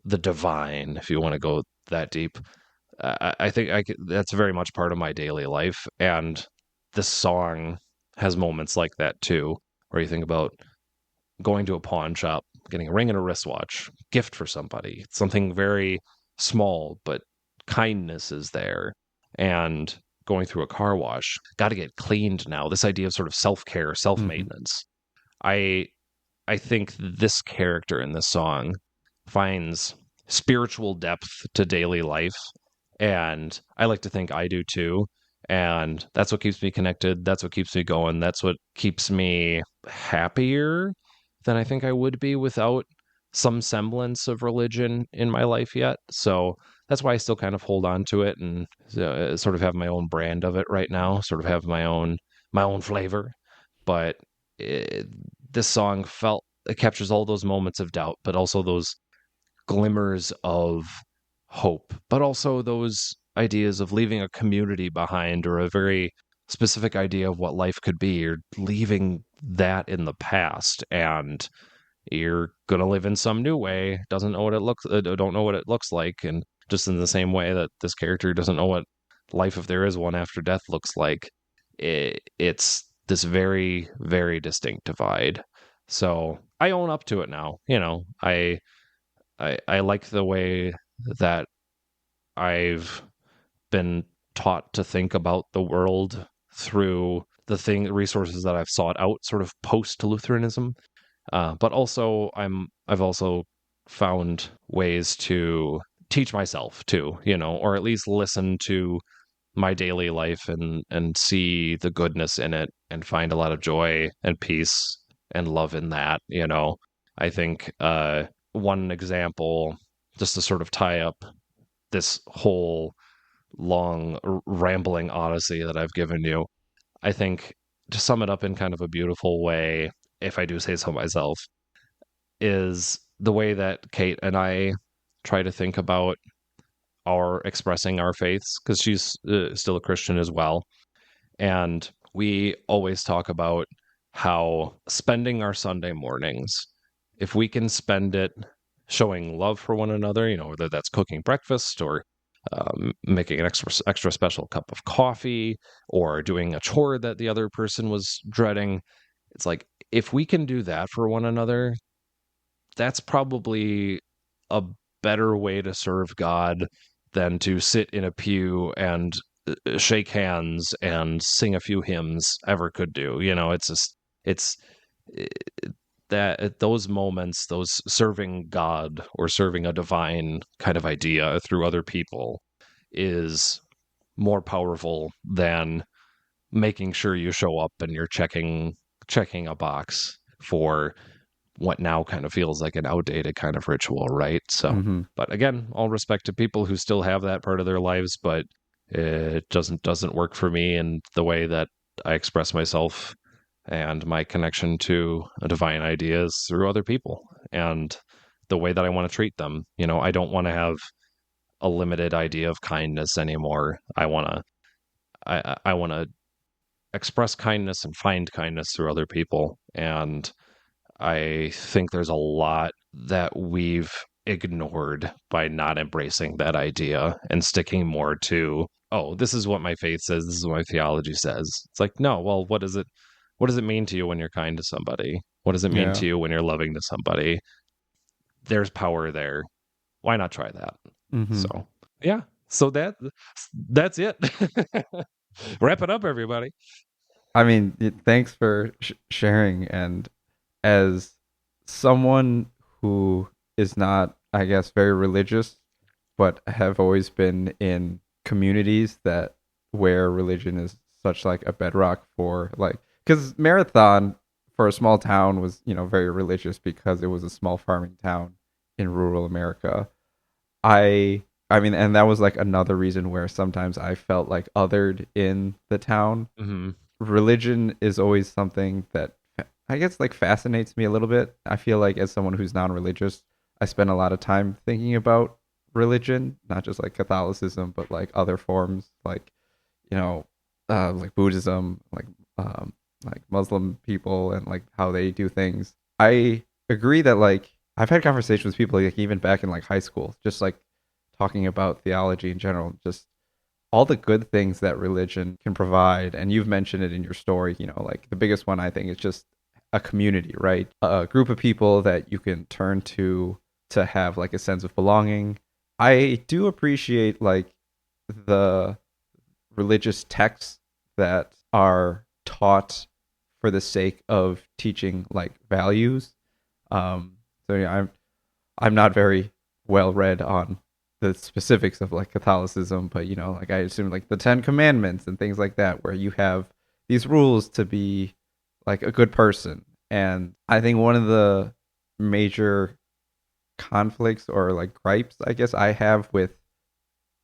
the divine, if you want to go that deep. I think that's very much part of my daily life, and this song has moments like that too, where you think about going to a pawn shop, getting a ring and a wristwatch, gift for somebody, something very small, but kindness is there. And going through a car wash, got to get cleaned now. This idea of sort of self-care, Mm-hmm. self-maintenance. I I think this character in this song finds spiritual depth to daily life, and I like to think I do too. And that's what keeps me connected. That's what keeps me going. That's what keeps me happier than I think I would be without some semblance of religion in my life yet. So that's why I still kind of hold on to it, and sort of have my own brand of it right now. Sort of have my own flavor. But it, this song felt it captures all those moments of doubt, but also those glimmers of hope, but also those ideas of leaving a community behind, or a very specific idea of what life could be. You're leaving that in the past, and you're gonna live in some new way. Doesn't know what it looks, don't know what it looks like, and just in the same way that this character doesn't know what life, if there is one after death, looks like. It's this very, very distinct divide. So I own up to it now. I like the way that I've been taught to think about the world through the resources that I've sought out, sort of post Lutheranism. But also, I've also found ways to teach myself too, or at least listen to my daily life and see the goodness in it and find a lot of joy and peace and love in that. I think one example, just to sort of tie up this whole long rambling odyssey that I've given you, I think, to sum it up in kind of a beautiful way, if I do say so myself, is the way that Kate and I try to think about our expressing our faiths, because she's still a Christian as well. And we always talk about how spending our Sunday mornings, if we can spend it showing love for one another, whether that's cooking breakfast or making an extra special cup of coffee or doing a chore that the other person was dreading. It's like, if we can do that for one another, that's probably a better way to serve God than to sit in a pew and shake hands and sing a few hymns ever could do. It's that at those moments, those serving God or serving a divine kind of idea through other people is more powerful than making sure you show up and you're checking a box for what now kind of feels like an outdated kind of ritual, right? So, But again, all respect to people who still have that part of their lives, but it doesn't work for me in the way that I express myself and my connection to a divine ideas through other people and the way that I want to treat them. I don't want to have a limited idea of kindness anymore. I want to express kindness and find kindness through other people. And I think there's a lot that we've ignored by not embracing that idea and sticking more to, oh, this is what my faith says, this is what my theology says. It's like, no, well, what does it mean to you when you're kind to somebody? What does it mean to you when you're loving to somebody? There's power there. Why not try that? So, yeah. So that's it. Wrap it up, everybody. I mean, thanks for sharing. And as someone who is not, I guess, very religious, but have always been in communities where religion is such like a bedrock for, like, because Marathon for a small town was, very religious because it was a small farming town in rural America. I mean, and that was like another reason where sometimes I felt like othered in the town. Religion is always something that I guess like fascinates me a little bit. I feel like as someone who's non-religious, I spend a lot of time thinking about religion, not just like Catholicism, but like other forms, like, like Buddhism, like Muslim people and like how they do things. I agree that like I've had conversations with people like even back in like high school, just like talking about theology in general, just all the good things that religion can provide. And you've mentioned it in your story, like the biggest one I think is just a community, right? A group of people that you can turn to have like a sense of belonging. I do appreciate like the religious texts that are taught for the sake of teaching like values. So yeah, I'm not very well read on the specifics of like Catholicism, but like I assume like the 10 Commandments and things like that, where you have these rules to be like a good person. And I think one of the major conflicts or like gripes, I guess, I have with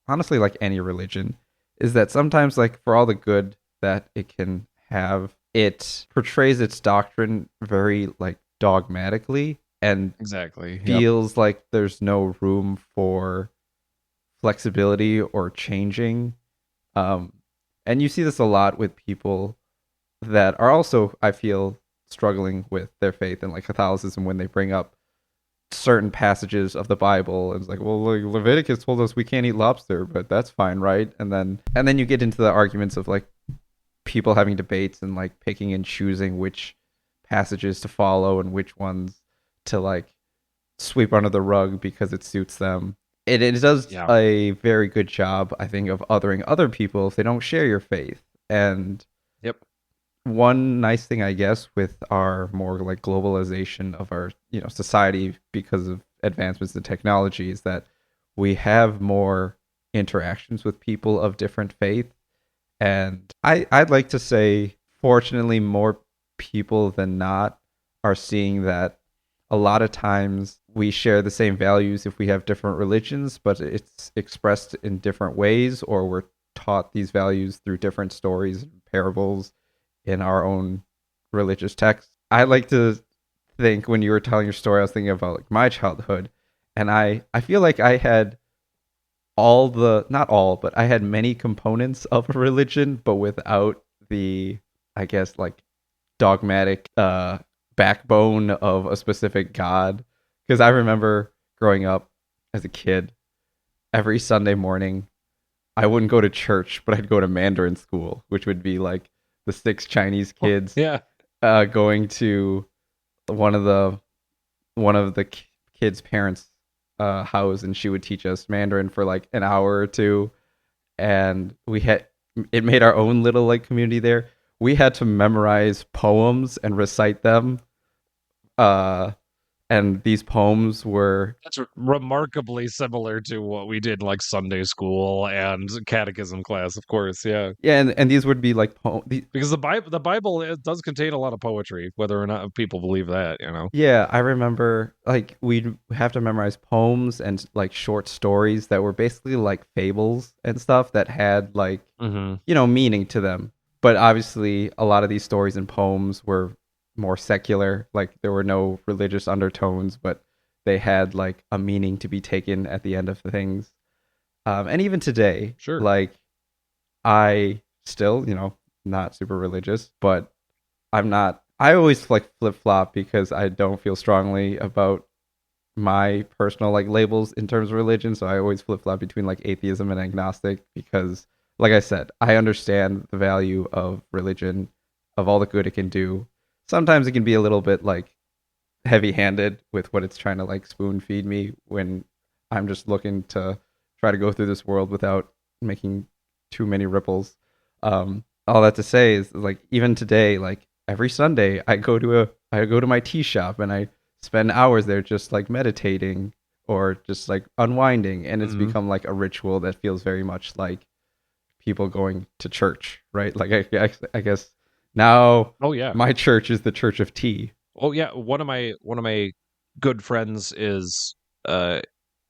honestly like any religion is that sometimes like for all the good that it can have, it portrays its doctrine very like dogmatically and exactly feels like there's no room for flexibility or changing. Um, and you see this a lot with people that are also, I feel, struggling with their faith and like Catholicism when they bring up certain passages of the Bible. And it's like, well, Leviticus told us we can't eat lobster, but that's fine, right? And then you get into the arguments of like people having debates and like picking and choosing which passages to follow and which ones to like sweep under the rug because it suits them. It does Yeah. a very good job, I think, of othering other people if they don't share your faith. And Yep. one nice thing, I guess, with our more like globalization of our society because of advancements in technology is that we have more interactions with people of different faith. And I'd like to say, fortunately, more people than not are seeing that a lot of times we share the same values if we have different religions, but it's expressed in different ways, or we're taught these values through different stories and parables in our own religious texts. I like to think when you were telling your story, I was thinking about like my childhood, and I feel like I had all the not all, but I had many components of a religion, but without the, I guess, like dogmatic backbone of a specific god. Because I remember growing up as a kid, every Sunday morning, I wouldn't go to church, but I'd go to Mandarin school, which would be like the six Chinese kids Yeah. going to one of the kids' parents' house, and she would teach us Mandarin for like an hour or two, and it made our own little like community there. We had to memorize poems and recite them, uh, and these poems were That's remarkably similar to what we did in like Sunday school and catechism class, of course. Yeah. yeah, and these would be like Because the Bible it does contain a lot of poetry, whether or not people believe that, you know. Yeah, I remember like we'd have to memorize poems and like short stories that were basically like fables and stuff that had like, Mm-hmm. meaning to them. But obviously, a lot of these stories and poems were more secular. Like there were no religious undertones, but they had like a meaning to be taken at the end of things. And even today, Sure. like I still, not super religious, but I'm not. I always like flip flop because I don't feel strongly about my personal like labels in terms of religion. So I always flip flop between like atheism and agnostic because, like I said, I understand the value of religion, of all the good it can do. Sometimes it can be a little bit like heavy handed with what it's trying to like spoon feed me when I'm just looking to try to go through this world without making too many ripples. All that to say is like even today, like every Sunday, I go to my tea shop and I spend hours there just like meditating or just like unwinding, and it's Mm-hmm. become like a ritual that feels very much like people going to church, right? Like I guess now Oh yeah. my church is the Church of Tea. Oh yeah. One of my good friends is uh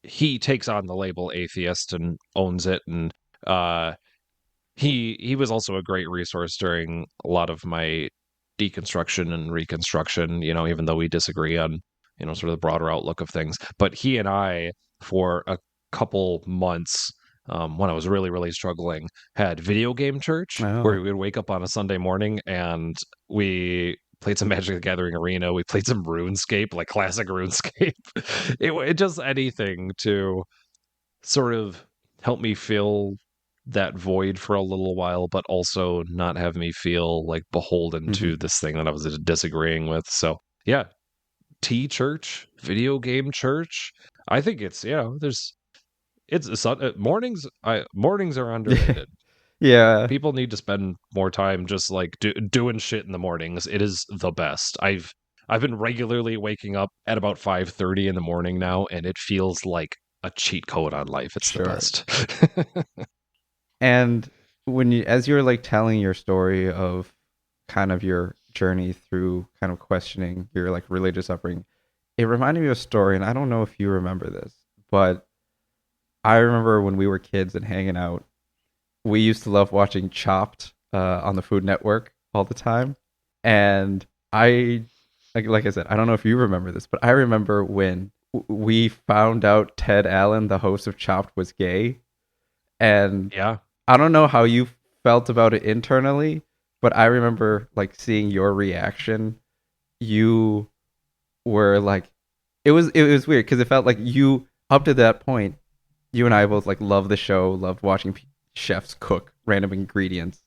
he takes on the label atheist and owns it, and uh he was also a great resource during a lot of my deconstruction and reconstruction, even though we disagree on, sort of the broader outlook of things. But he and I, for a couple months, when I was really, really struggling, had video game church where Oh. we would wake up on a Sunday morning and we played some Magic the Gathering Arena. We played some RuneScape, like classic RuneScape. It just anything to sort of help me fill that void for a little while, but also not have me feel like beholden Hmm. to this thing that I was disagreeing with. So yeah, tea church, video game church. I think it's there's it's mornings. Mornings are underrated. Yeah, People need to spend more time just like doing shit in the mornings. It is the best. I've been regularly waking up at about 5:30 in the morning now, and it feels like a cheat code on life. It's the sure. best. And as you were like telling your story of kind of your journey through kind of questioning your like religious upbringing, it reminded me of a story, and I don't know if you remember this, but I remember when we were kids and hanging out, we used to love watching Chopped on the Food Network all the time. And I, like I said, I don't know if you remember this, but I remember when we found out Ted Allen, the host of Chopped, was gay. And Yeah. I don't know how you felt about it internally, but I remember like seeing your reaction. You were like, it was weird because it felt like you up to that point, you and I both like loved the show, loved watching chefs cook random ingredients,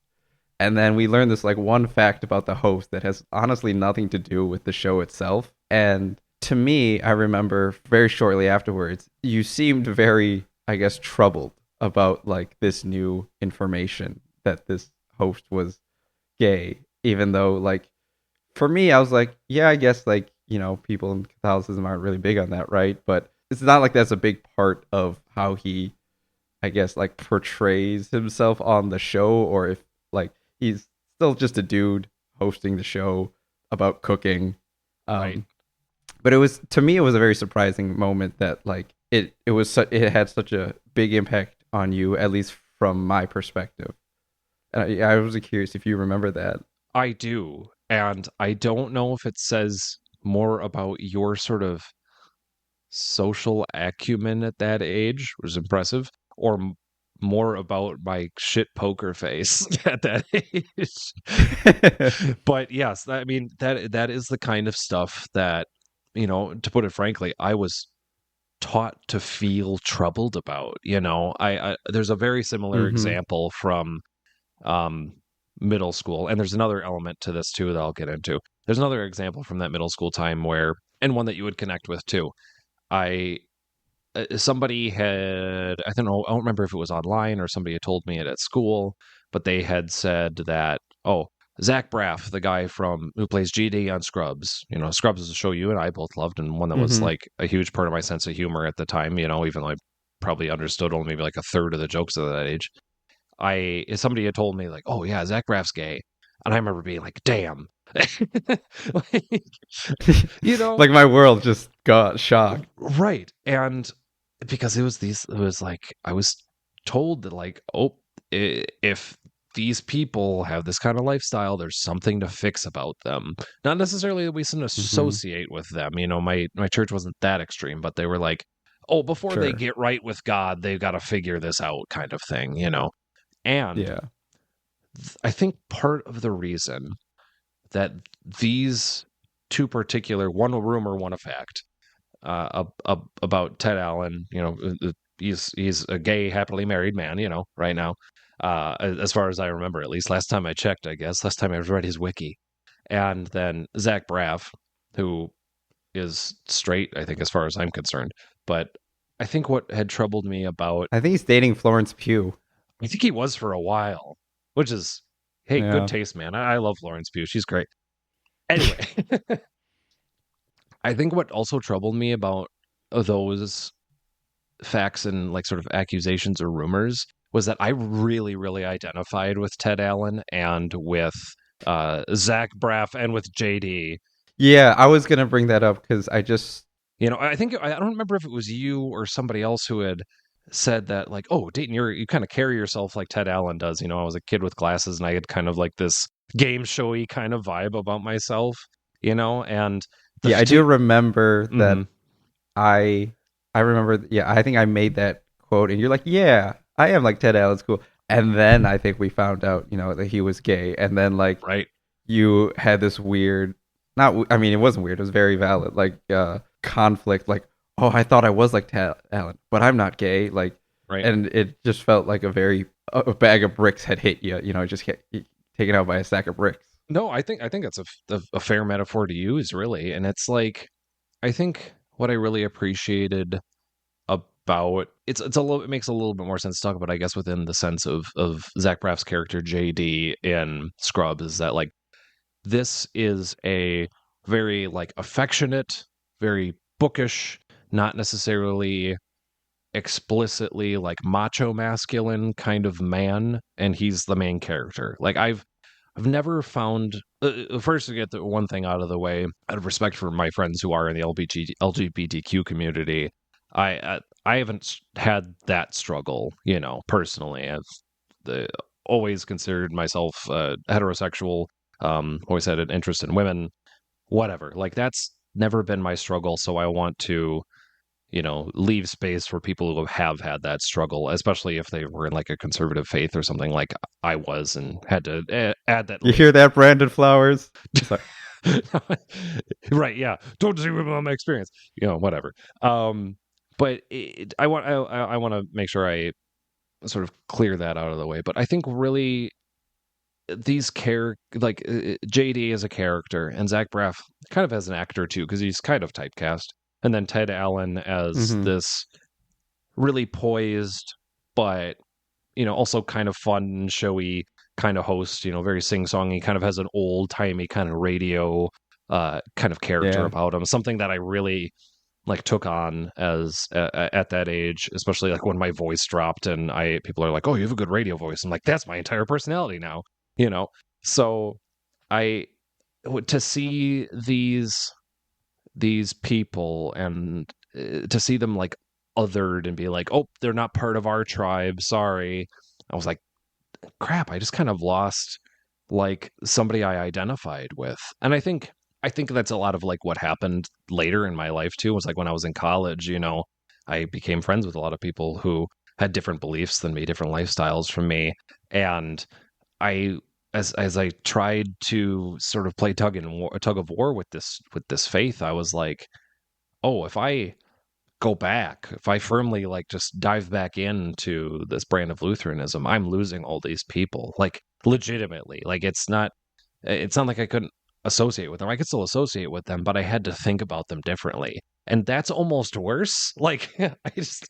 and then we learned this like one fact about the host that has honestly nothing to do with the show itself. And to me, I remember very shortly afterwards, you seemed very, I guess, troubled about like this new information that this host was gay, even though like for me, I was like, yeah, I guess like, people in Catholicism aren't really big on that, right? But it's not like that's a big part of how he, I guess, like portrays himself on the show, or if like he's still just a dude hosting the show about cooking. Right. But it was, to me, it was a very surprising moment that like it had such a big impact on you, at least from my perspective. And I was curious if you remember that. I do. And I don't know if it says more about your sort of social acumen at that age, which is impressive, or more about my shit poker face at that age. But yes, I mean that is the kind of stuff that, to put it frankly, I was taught to feel troubled about. I there's a very similar Mm-hmm. example from um middle school, and there's another element to this too that I'll get into. There's another example from that middle school time where, and one that you would connect with too. I Somebody had, I don't know, I don't remember if it was online or somebody had told me it at school, but they had said that, oh, Zach Braff, the guy from who plays GD on Scrubs, Scrubs is a show you and I both loved, and one that was Mm-hmm. like a huge part of my sense of humor at the time, even though I probably understood only maybe like a third of the jokes at that age. If somebody had told me like, oh yeah, Zach Braff's gay, and I remember being like, damn. like, you know Like my world just got shocked. Right. And because it was like, I was told that, like, oh, if these people have this kind of lifestyle, there's something to fix about them. Not necessarily that we shouldn't Mm-hmm. associate with them. My church wasn't that extreme, but they were like, oh, before they Sure. get right with God, they've got to figure this out, kind of thing. And Yeah. I think part of the reason that these two particular, one a rumor, one a fact, about Ted Allen. He's a gay, happily married man. Right now, as far as I remember, at least last time I checked. I guess last time I read his wiki, and then Zach Braff, who is straight, I think, as far as I'm concerned. But I think what had troubled me about, I think he's dating Florence Pugh. I think he was for a while, which is, hey, good Yeah. taste, man. I love Florence Pugh. She's great. Anyway, I think what also troubled me about those facts and like sort of accusations or rumors was that I really, really identified with Ted Allen and with Zach Braff and with JD. Yeah, I was gonna bring that up because I just. I think I don't remember if it was you or somebody else who had said that, like, oh, Dayton, you kind of carry yourself like Ted Allen does. I was a kid with glasses and I had kind of like this game showy kind of vibe about myself. And the Yeah, I do particular. remember Mm-hmm. that. I remember. Yeah, I think I made that quote, and you're like, "Yeah, I am like Ted Allen's cool." And then I think we found out, that he was gay, and then like Right. you had this weird, not, I mean, it wasn't weird, it was very valid, like conflict, like, oh, I thought I was like Ted Allen, but I'm not gay, like, Right. and it just felt like a bag of bricks had hit you, just get taken out by a sack of bricks. No, I think that's a fair metaphor to use, really. And it's like, I think what I really appreciated about it's a little, it makes a little bit more sense to talk about, I guess, within the sense of Zach Braff's character JD in Scrubs, is that like this is a very like affectionate, very bookish, not necessarily explicitly like macho masculine kind of man, and he's the main character. Like I've never found, first, to get the one thing out of the way, out of respect for my friends who are in the LGBTQ community, I haven't had that struggle, personally. I've the, always considered myself heterosexual, always had an interest in women, whatever. Like that's never been my struggle. So I want to leave space for people who have had that struggle, especially if they were in like a conservative faith or something like I was and had to add that You hear layer. that, Brandon Flowers? Sorry. Right, yeah. Don't say about my experience. Whatever. But I want to make sure I sort of clear that out of the way. But I think really these JD as a character and Zach Braff kind of as an actor too, because he's kind of typecast, and then Ted Allen as Mm-hmm. this really poised but also kind of fun and showy kind of host, very sing-songy, kind of has an old-timey kind of radio kind of character Yeah. about him, something that I really like took on as at that age, especially like when my voice dropped and people are like, "Oh, you have a good radio voice." I'm like, "That's my entire personality now." you know so I to see these people and to see them like othered and be like, "Oh, they're not part of our tribe, sorry." I was like, crap, I just kind of lost like somebody I identified with. And I think that's a lot of like what happened later in my life too, was like when I was in college, I became friends with a lot of people who had different beliefs than me, different lifestyles from me. And I as I tried to sort of play tug of war with this faith, I was like, "Oh, if I go back, if I firmly like just dive back into this brand of Lutheranism, I'm losing all these people, like legitimately. Like it's not like I couldn't associate with them. I could still associate with them, but I had to think about them differently. And that's almost worse. Like I just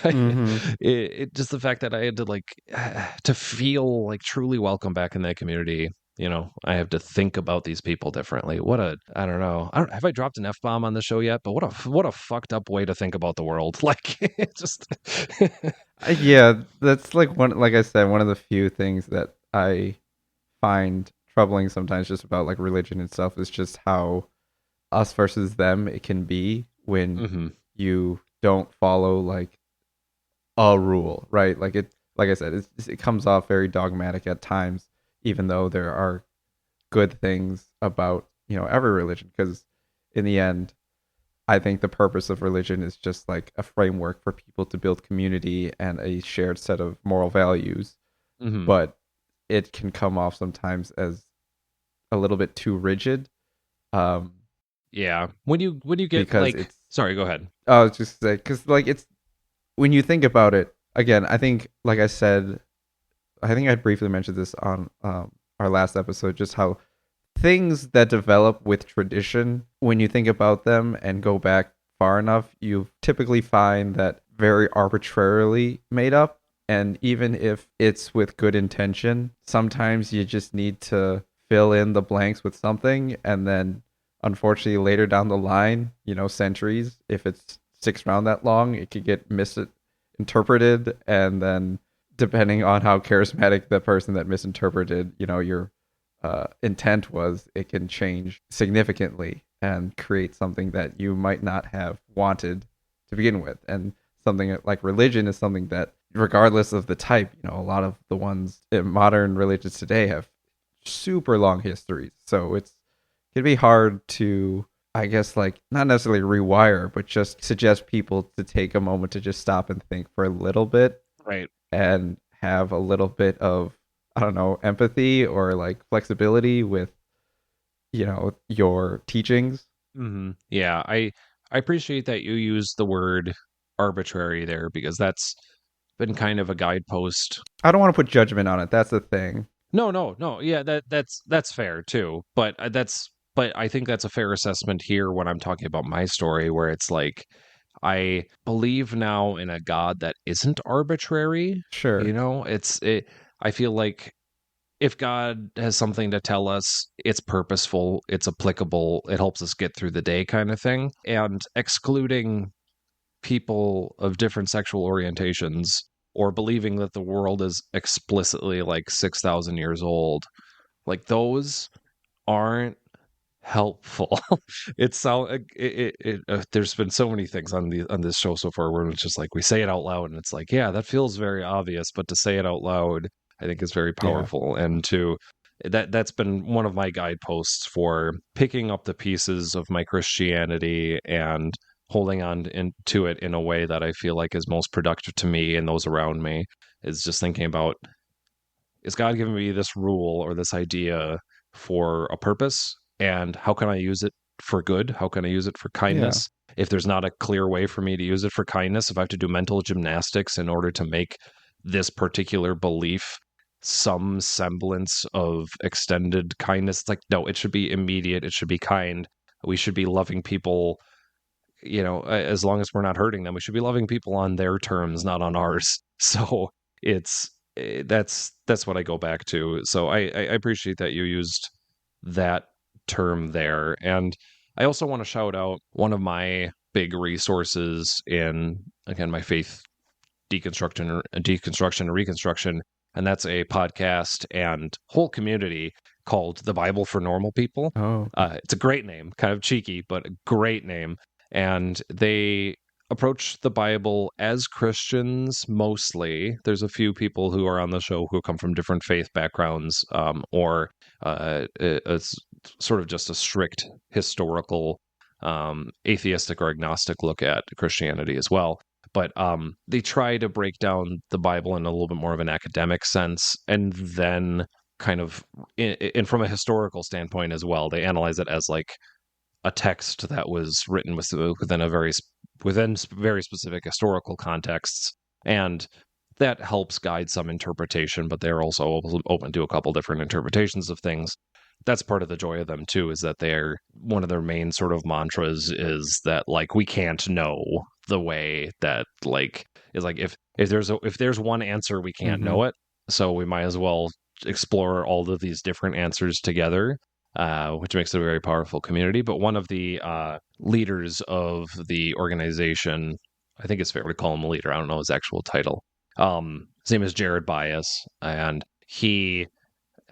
Mm-hmm. just the fact that I had to like to feel like truly welcome back in that community. I have to think about these people differently. I don't know. Have I dropped an F-bomb on the show yet? But what a fucked up way to think about the world. Like it just Yeah, that's like I said, one of the few things that I find troubling sometimes just about like religion itself is just how us versus them it can be when hmm you don't follow like a rule, right? Like I said, it comes off very dogmatic at times, even though there are good things about every religion. Because in the end, I think the purpose of religion is just like a framework for people to build community and a shared set of moral values. hmm But it can come off sometimes as a little bit too rigid, um, Yeah. When you get because like it's. sorry, go ahead. I was just say because like it's when you think about it again. I think, like I said, I think I briefly mentioned this on our last episode, just how things that develop with tradition, when you think about them and go back far enough, you typically find that very arbitrarily made up. And even if it's with good intention, sometimes you just need to fill in the blanks with something. And then, unfortunately, later down the line, centuries, if it sticks around that long, it could get misinterpreted. And then, depending on how charismatic the person that misinterpreted, your intent was, it can change significantly and create something that you might not have wanted to begin with. And something like religion is something that, regardless of the type, a lot of the ones in modern religions today have super long histories. So it can be hard to, I guess, like not necessarily rewire, but just suggest people to take a moment to just stop and think for a little bit Right. and have a little bit of, I don't know, empathy or like flexibility with your teachings. Yeah, I appreciate that you use the word arbitrary there, because that's been kind of a guidepost. I don't want to put judgment on it. That's the thing. No, no, no. Yeah, that's fair too. But I think that's a fair assessment here when I'm talking about my story, where it's like I believe now in a God that isn't arbitrary. Sure. I feel like if God has something to tell us, it's purposeful, it's applicable, it helps us get through the day kind of thing. And excluding people of different sexual orientations or believing that the world is explicitly like 6,000 years old, like those aren't helpful. There's been so many things on this show so far where it's just like we say it out loud and it's like, yeah, that feels very obvious, but to say it out loud I think is very Yeah. powerful. And to that's been one of my guideposts for picking up the pieces of my Christianity and holding on to it in a way that I feel like is most productive to me and those around me, is just thinking about, is God giving me this rule or this idea for a purpose? And how can I use it for good? How can I use it for Yeah. kindness? If there's not a clear way for me to use it for kindness, if I have to do mental gymnastics in order to make this particular belief some semblance of extended kindness, it's like, no, it should be immediate. It should be kind. We should be loving people, as long as we're not hurting them. We should be loving people on their terms, not on ours. So it's that's what I go back to. So I appreciate that you used that term there. And I also want to shout out one of my big resources in, again, my faith deconstruction and reconstruction, and that's a podcast and whole community called The Bible for Normal People. Oh. It's a great name, kind of cheeky, but a great name. And they approach the Bible as Christians mostly. There's a few people who are on the show who come from different faith backgrounds, or it's sort of just a strict historical, atheistic or agnostic look at Christianity as well. But they try to break down the Bible in a little bit more of an academic sense, and then kind of, and from a historical standpoint as well, they analyze it as like a text that was written within very specific historical contexts, and that helps guide some interpretation. But they're also open to a couple different interpretations of things. That's part of the joy of them too, is that one of their main sort of mantras is that, like, we can't know the way that, like, is like, if there's one answer, we can't know it, so we might as well explore all of these different answers together, which makes it a very powerful community. But one of the leaders of the organization, I think it's fair to call him a leader, I don't know his actual title, his name is Jared Bias, and he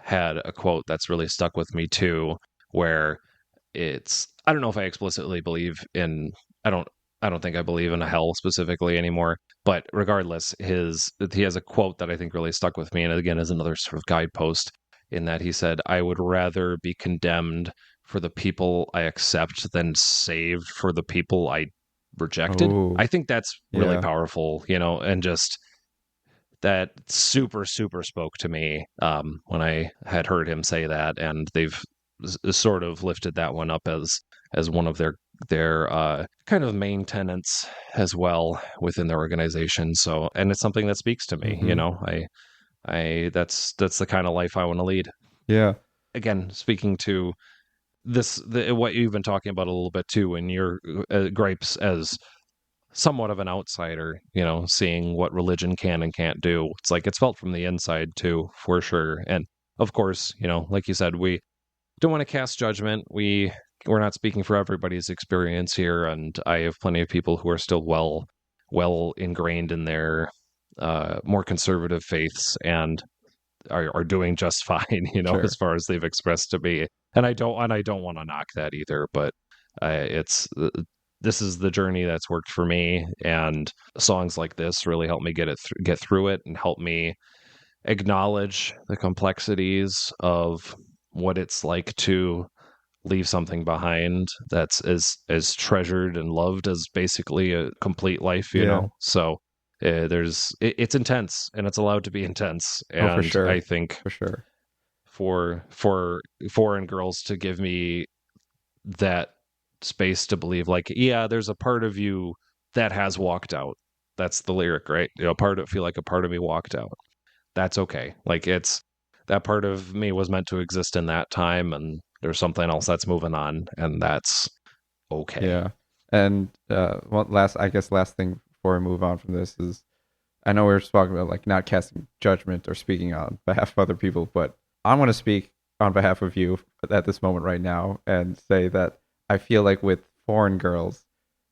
had a quote that's really stuck with me too, where I don't know if I explicitly believe in, I don't think I believe in a hell specifically anymore, but regardless, he has a quote that I think really stuck with me, and again is another sort of guidepost, in that he said, "I would rather be condemned for the people I accept than saved for the people I rejected." Ooh. I think that's really Yeah. powerful, and just that super, super spoke to me when I had heard him say that, and they've sort of lifted that one up as one of their kind of main tenets as well within their organization. So, and it's something that speaks to me. That's the kind of life I want to lead. Yeah. Again, speaking to what you've been talking about a little bit too, in your gripes as somewhat of an outsider, seeing what religion can and can't do. It's like, it's felt from the inside too, for sure. And of course, like you said, we don't want to cast judgment. We're not speaking for everybody's experience here, and I have plenty of people who are still well ingrained in their more conservative faiths and are doing just fine, Sure. as far as they've expressed to me. And I don't want to knock that either, but this is the journey that's worked for me, and songs like this really help me get through it, and help me acknowledge the complexities of what it's like to leave something behind that's as treasured and loved as basically a complete life, So it's intense, and it's allowed to be intense. And for sure. I think For sure. for foreign girls to give me that space to believe, like, yeah, there's a part of you that has walked out. That's the lyric, right? Feel like a part of me walked out. That's okay. Like, it's that part of me was meant to exist in that time, and there's something else that's moving on, and that's okay. Yeah. And last thing before I move on from this is, I know we were talking about like not casting judgment or speaking on behalf of other people, but I want to speak on behalf of you at this moment right now and say that I feel like with foreign girls,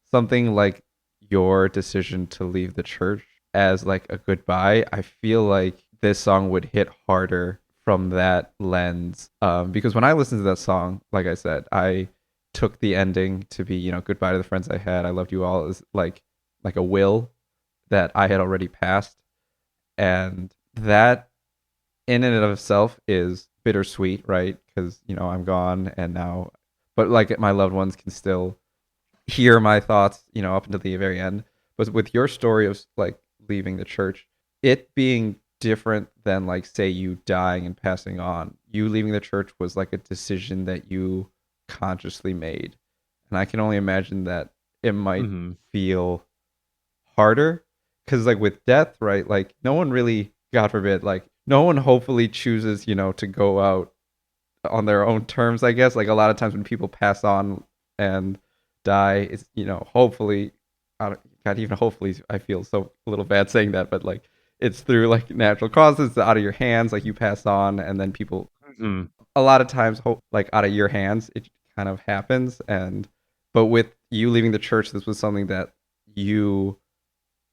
something like your decision to leave the church as like a goodbye, I feel like this song would hit harder from that lens. Because when I listened to that song, like I said, I took the ending to be, goodbye to the friends I had, I loved you all, as like a will that I had already passed. And that in and of itself is bittersweet, right? Because, I'm gone, and now, but like my loved ones can still hear my thoughts, up until the very end. But with your story of like leaving the church, it being different than like say you dying and passing on, you leaving the church was like a decision that you consciously made. And I can only imagine that it might Mm-hmm. feel harder because like with death, right? Like no one really, God forbid, like no one hopefully chooses, to go out on their own terms, I guess. Like a lot of times when people pass on and die, it's hopefully, God, even hopefully, I feel so a little bad saying that, but like it's through like natural causes, it's out of your hands, like you pass on, and then people Mm-hmm. a lot of times hope like out of your hands, it kind of happens. And but with you leaving the church, this was something that you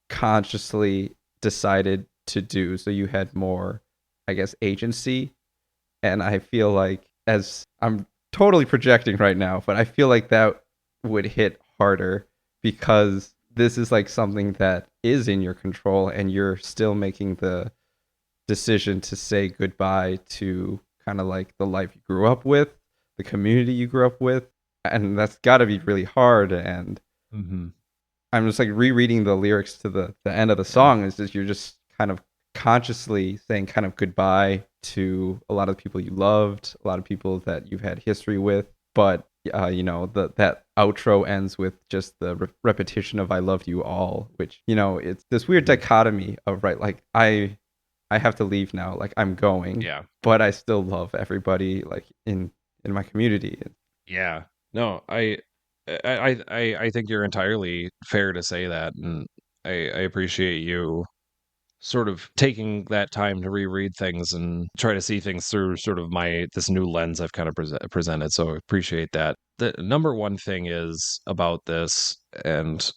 consciously decided to do, so you had more, I guess, agency. And I feel like, as I'm totally projecting right now, but I feel like that would hit harder because this is like something that is in your control and you're still making the decision to say goodbye to kind of like the life you grew up with, the community you grew up with. And that's got to be really hard. And Mm-hmm. I'm just like rereading the lyrics to the end of the Yeah. song is just you're just kind of consciously saying kind of goodbye to a lot of people you loved, a lot of people that you've had history with. But that outro ends with just the repetition of "I loved you all," which it's this weird Mm-hmm. dichotomy of right, like I have to leave now, like I'm going, Yeah. but I still love everybody like in my community. Yeah. No, I think you're entirely fair to say that, and I appreciate you sort of taking that time to reread things and try to see things through sort of this new lens I've kind of presented. So I appreciate that. The number one thing is about this, and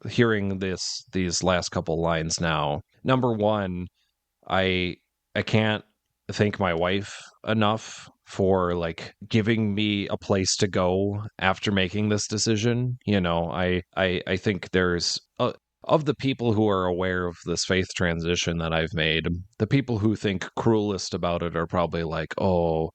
hearing these last couple lines now. Number one, I I can't thank my wife enough for like giving me a place to go after making this decision. I think there's of the people who are aware of this faith transition that I've made, the people who think cruelest about it are probably like, "Oh,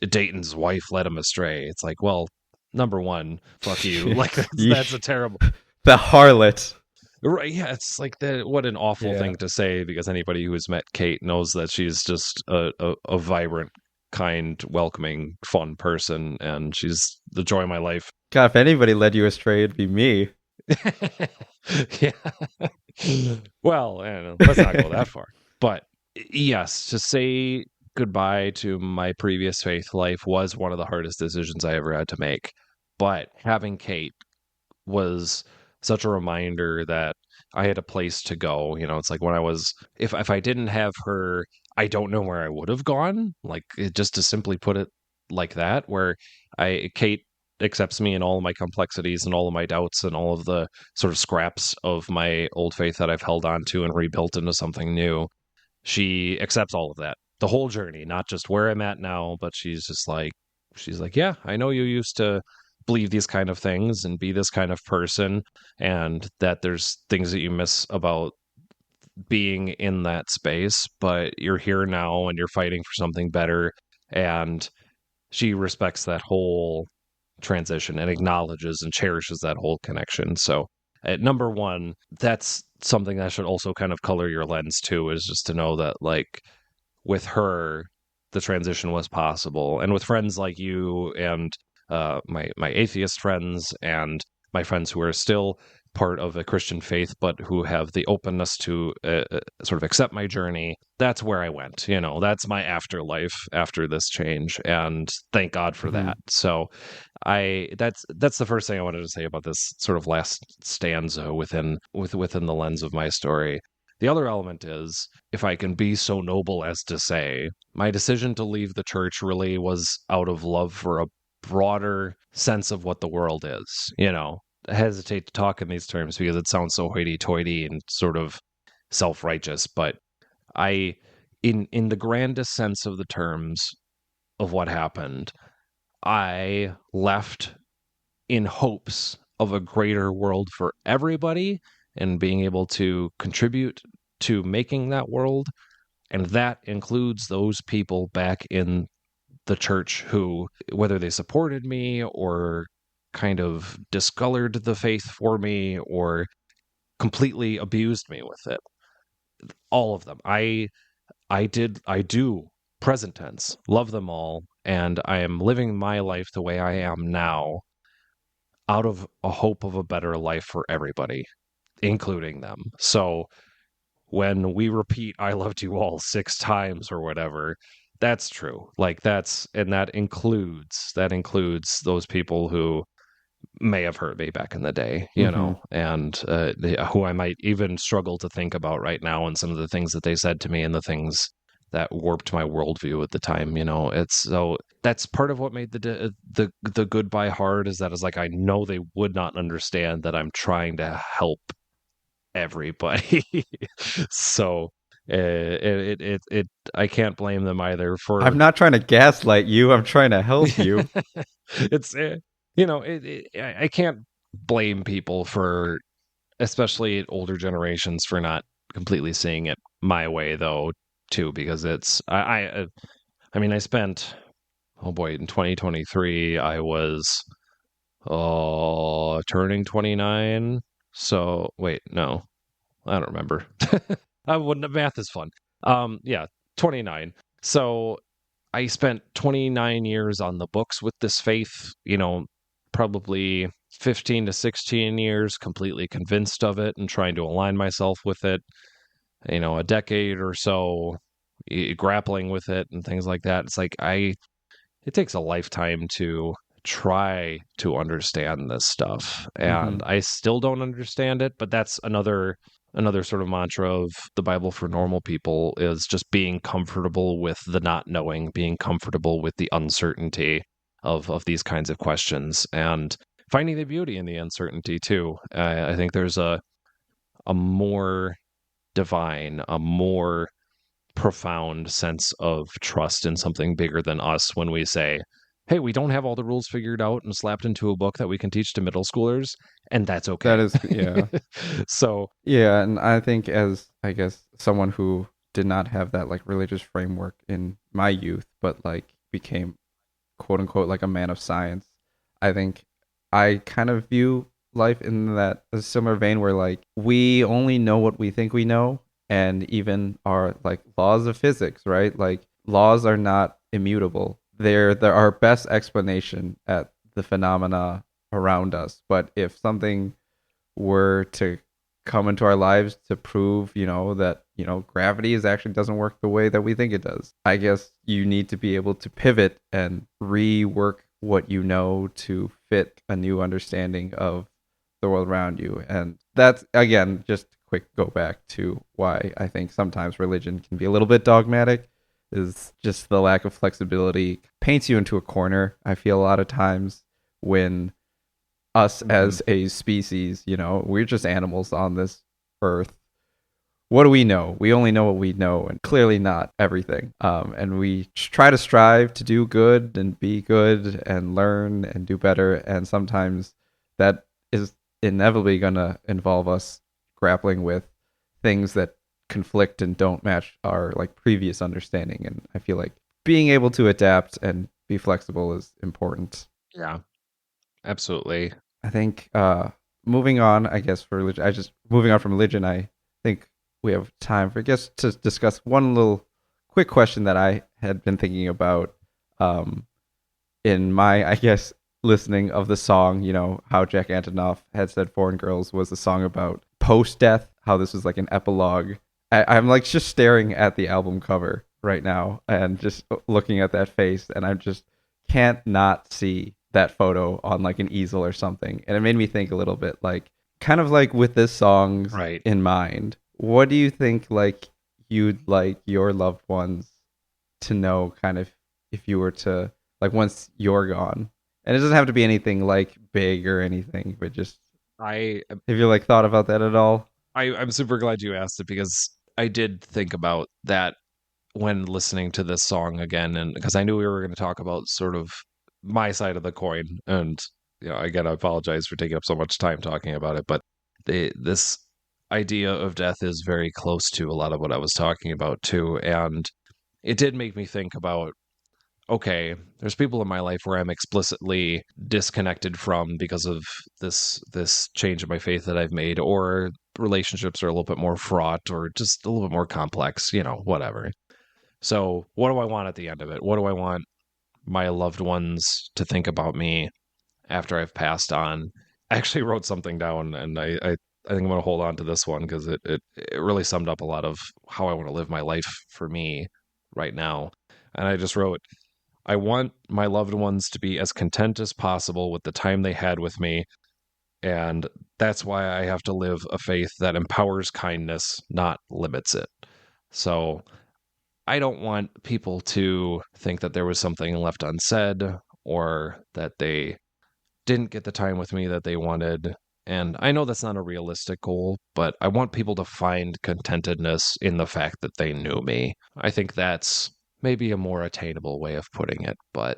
Dayton's wife led him astray." It's like, well, number one, fuck you. Like that's a Yeesh. terrible. The harlot. Right, yeah, it's like what an awful Yeah. thing to say, because anybody who has met Kate knows that she's just a vibrant, kind, welcoming, fun person, and she's the joy of my life. God, if anybody led you astray, it'd be me. Yeah. Well, let's not go that far. But yes, to say goodbye to my previous faith life was one of the hardest decisions I ever had to make. But having Kate was such a reminder that I had a place to go. It's like when I was, if I didn't have her, I don't know where I would have gone. Like just to simply put it like that, where Kate accepts me in all of my complexities and all of my doubts and all of the sort of scraps of my old faith that I've held on to and rebuilt into something new. She accepts all of that, the whole journey, not just where I'm at now, but she's like, yeah, I know you used to believe these kind of things and be this kind of person, and that there's things that you miss about being in that space, but you're here now and you're fighting for something better. And she respects that whole transition and acknowledges and cherishes that whole connection. So at number one, that's something that should also kind of color your lens too, is just to know that like with her, the transition was possible, and with friends like you and my atheist friends and my friends who are still part of a Christian faith but who have the openness to sort of accept my journey. That's where I went. That's my afterlife after this change, and thank God for Mhm. that. So that's the first thing I wanted to say about this sort of last stanza within the lens of my story. The other element is, if I can be so noble as to say, my decision to leave the church really was out of love for a broader sense of what the world is. I hesitate to talk in these terms because it sounds so hoity-toity and sort of self-righteous, but I, in the grandest sense of the terms of what happened, I left in hopes of a greater world for everybody and being able to contribute to making that world. And that includes those people back in the church who, whether they supported me or kind of discolored the faith for me or completely abused me with it. All of them. I do, present tense, love them all, and I am living my life the way I am now out of a hope of a better life for everybody, including them. So when we repeat I loved you all 6 times or whatever, that's true. Like that includes those people who may have hurt me back in the day, Mm-hmm. and who I might even struggle to think about right now, and some of the things that they said to me and the things that warped my worldview at the time. It's so that's part of what made the goodbye hard, is that it's like I know they would not understand that I'm trying to help everybody. So it I can't blame them either I'm for not trying to gaslight you. I'm trying to help you. it's I can't blame people for, especially older generations, for not completely seeing it my way though too, because I mean I spent, oh boy, in 2023 I was turning 29. So wait, no, I don't remember. I wouldn't. Math is fun. Yeah, 29. So I spent 29 years on the books with this faith, probably 15 to 16 years completely convinced of it and trying to align myself with it, a decade or so grappling with it and things like that. It's like it takes a lifetime to try to understand this stuff, Mm-hmm. and I still don't understand it, but that's another sort of mantra of the Bible for normal people, is just being comfortable with the not knowing, being comfortable with the uncertainty of these kinds of questions, and finding the beauty in the uncertainty too. I think there's a more divine, a more profound sense of trust in something bigger than us when we say, hey, we don't have all the rules figured out and slapped into a book that we can teach to middle schoolers, and that's That okay. is, yeah. So, Yeah, and I think as I guess someone who did not have that like religious framework in my youth, but like became quote unquote like a man of science, I think I kind of view life in that a similar vein where like we only know what we think we know, and even our like laws of physics, right? Like laws are not immutable. They're our best explanation at the phenomena around us. But if something were to come into our lives to prove, that, gravity is actually doesn't work the way that we think it does. I guess you need to be able to pivot and rework what you know to fit a new understanding of the world around you. And that's, again, just a quick go back to why I think sometimes religion can be a little bit dogmatic, is just the lack of flexibility paints you into a corner. I feel a lot of times when us as a species, we're just animals on this earth. What do we know? We only know what we know, and clearly not everything. And we try to strive to do good and be good and learn and do better. And sometimes that is inevitably going to involve us grappling with things that conflict and don't match our like previous understanding. And I feel like being able to adapt and be flexible is important. yeah, absolutely. I think moving on, I guess for religion, moving on from religion, I think we have time for I guess to discuss one little quick question that I had been thinking about um, in my I guess listening of the song. How Jack Antonoff had said "Foreign Girls" was a song about post death. How this was like an epilogue. I'm like just staring at the album cover right now and just looking at that face, and I just can't not see that photo on like an easel or something. And it made me think a little bit like kind of like with this songs Right. in mind, what do you think like you'd like your loved ones to know kind of if you were to like once you're gone? And it doesn't have to be anything like big or anything, but just I have you like thought about that at all? I'm super glad you asked it, because I did think about that when listening to this song again, and because I knew we were going to talk about sort of my side of the coin, and again, I apologize for taking up so much time talking about it, but this idea of death is very close to a lot of what I was talking about too, and it did make me think about okay, there's people in my life where I'm explicitly disconnected from because of this change in my faith that I've made, or relationships are a little bit more fraught or just a little bit more complex, whatever. So what do I want at the end of it? What do I want my loved ones to think about me after I've passed on? I actually wrote something down, and I think I'm going to hold on to this one because it really summed up a lot of how I want to live my life for me right now. And I just wrote, I want my loved ones to be as content as possible with the time they had with me. And that's why I have to live a faith that empowers kindness, not limits it. So I don't want people to think that there was something left unsaid or that they didn't get the time with me that they wanted. And I know that's not a realistic goal, but I want people to find contentedness in the fact that they knew me. I think that's maybe a more attainable way of putting it, but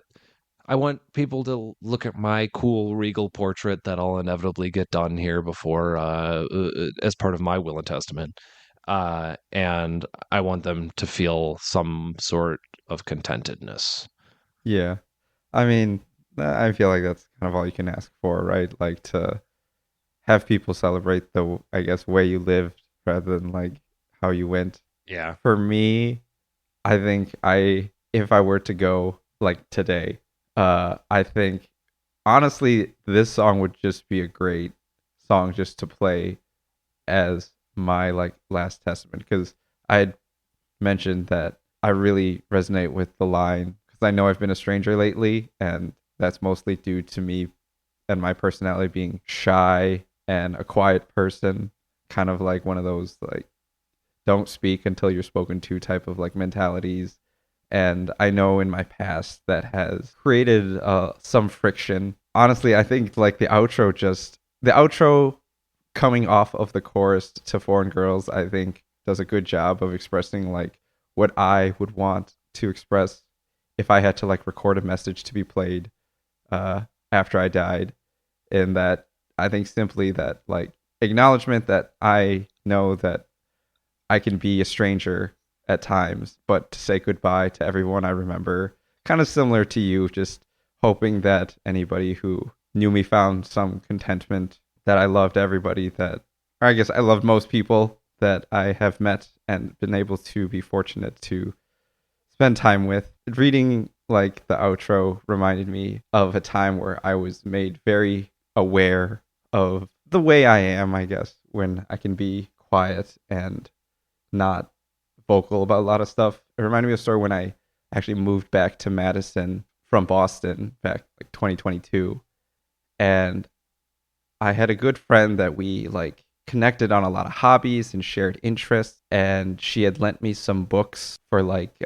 I want people to look at my cool regal portrait that I'll inevitably get done here before, as part of my will and testament. And I want them to feel some sort of contentedness. Yeah. I mean, I feel like that's kind of all you can ask for, right? Like to have people celebrate the, I guess, way you lived rather than like how you went. Yeah. For me, I think if I were to go like today, I think honestly this song would just be a great song just to play as my like last testament, because I had mentioned that I really resonate with the line because I know I've been a stranger lately, and that's mostly due to me and my personality being shy and a quiet person, kind of like one of those like don't speak until you're spoken to type of like mentalities. And I know in my past that has created some friction. Honestly, I think like the outro coming off of the chorus to Foreign Girls, I think does a good job of expressing like what I would want to express if I had to like record a message to be played uh, after I died. And that I think simply that like acknowledgement that I know that I can be a stranger at times, but to say goodbye to everyone I remember, kind of similar to you, just hoping that anybody who knew me found some contentment, that I loved everybody that, or I guess I loved most people that I have met and been able to be fortunate to spend time with. Reading like the outro reminded me of a time where I was made very aware of the way I am, I guess, when I can be quiet and not vocal about a lot of stuff. It reminded me of a story when I actually moved back to Madison from Boston back like 2022, and I had a good friend that we like connected on a lot of hobbies and shared interests, and she had lent me some books for like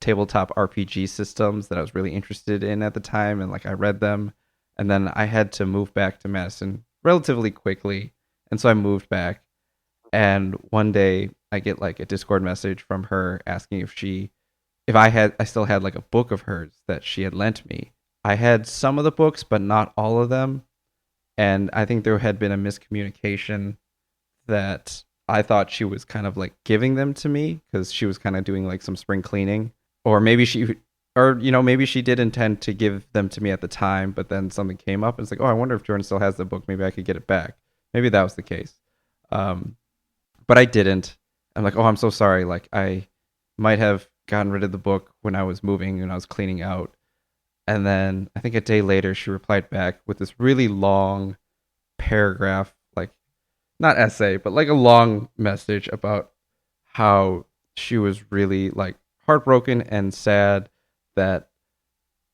tabletop RPG systems that I was really interested in at the time, and like I read them. And then I had to move back to Madison relatively quickly, and so I moved back. And one day I get like a Discord message from her asking if I still had like a book of hers that she had lent me. I had some of the books, but not all of them. And I think there had been a miscommunication that I thought she was kind of like giving them to me because she was kind of doing like some spring cleaning, or maybe she did intend to give them to me at the time, but then something came up and it's like, oh, I wonder if Jordan still has the book. Maybe I could get it back. Maybe that was the case. But I didn't. I'm like, oh, I'm so sorry. Like I might have gotten rid of the book when I was moving and I was cleaning out. And then I think a day later she replied back with this really long paragraph, like not essay, but like a long message about how she was really like heartbroken and sad that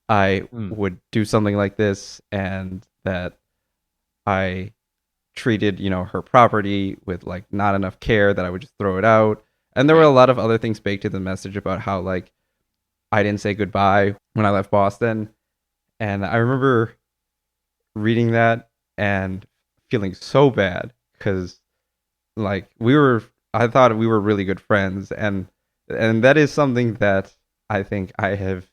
I Mm. would do something like this, and that I treated, her property with like not enough care, that I would just throw it out. And there were Right. a lot of other things baked in the message about how like I didn't say goodbye when I left Boston. And I remember reading that and feeling so bad because like I thought we were really good friends, and that is something that I think I have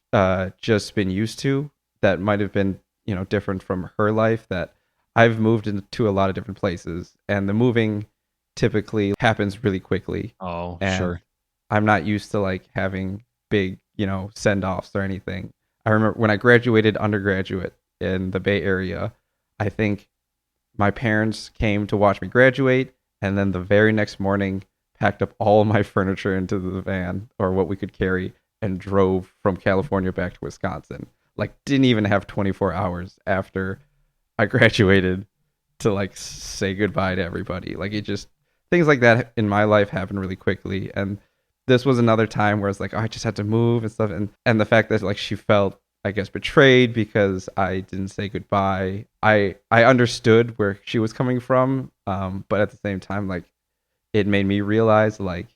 just been used to, that might have been, different from her life, that I've moved into a lot of different places, and the moving typically happens really quickly, Oh, and sure. I'm not used to like having big, send offs or anything. I remember when I graduated undergraduate in the Bay Area, I think my parents came to watch me graduate, and then the very next morning packed up all my furniture into the van or what we could carry and drove from California back to Wisconsin. Like didn't even have 24 hours after I graduated to like say goodbye to everybody. Like it just things like that in my life happen really quickly, and this was another time where it's like, oh, I just had to move and stuff, and the fact that like she felt, I guess, betrayed because I didn't say goodbye. I understood where she was coming from, but at the same time, like it made me realize like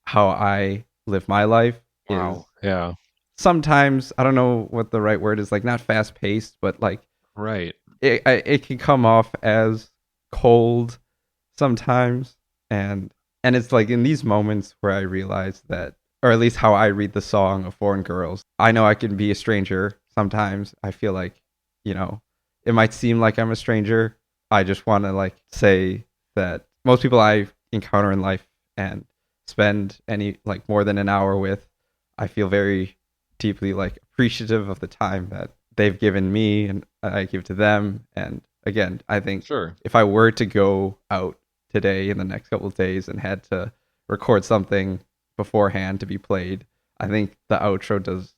how I live my life is Wow. Yeah. sometimes, I don't know what the right word is, like not fast paced, but like Right. it can come off as cold sometimes, and it's like in these moments where I realize that, or at least how I read the song of Foreign Girls, I know I can be a stranger sometimes. I feel like, you know, it might seem like I'm a stranger. I just want to like say that most people I encounter in life and spend any like more than an hour with, I feel very deeply like appreciative of the time that they've given me and I give to them. And again, I think Sure. if I were to go out today in the next couple of days and had to record something beforehand to be played, I think the outro does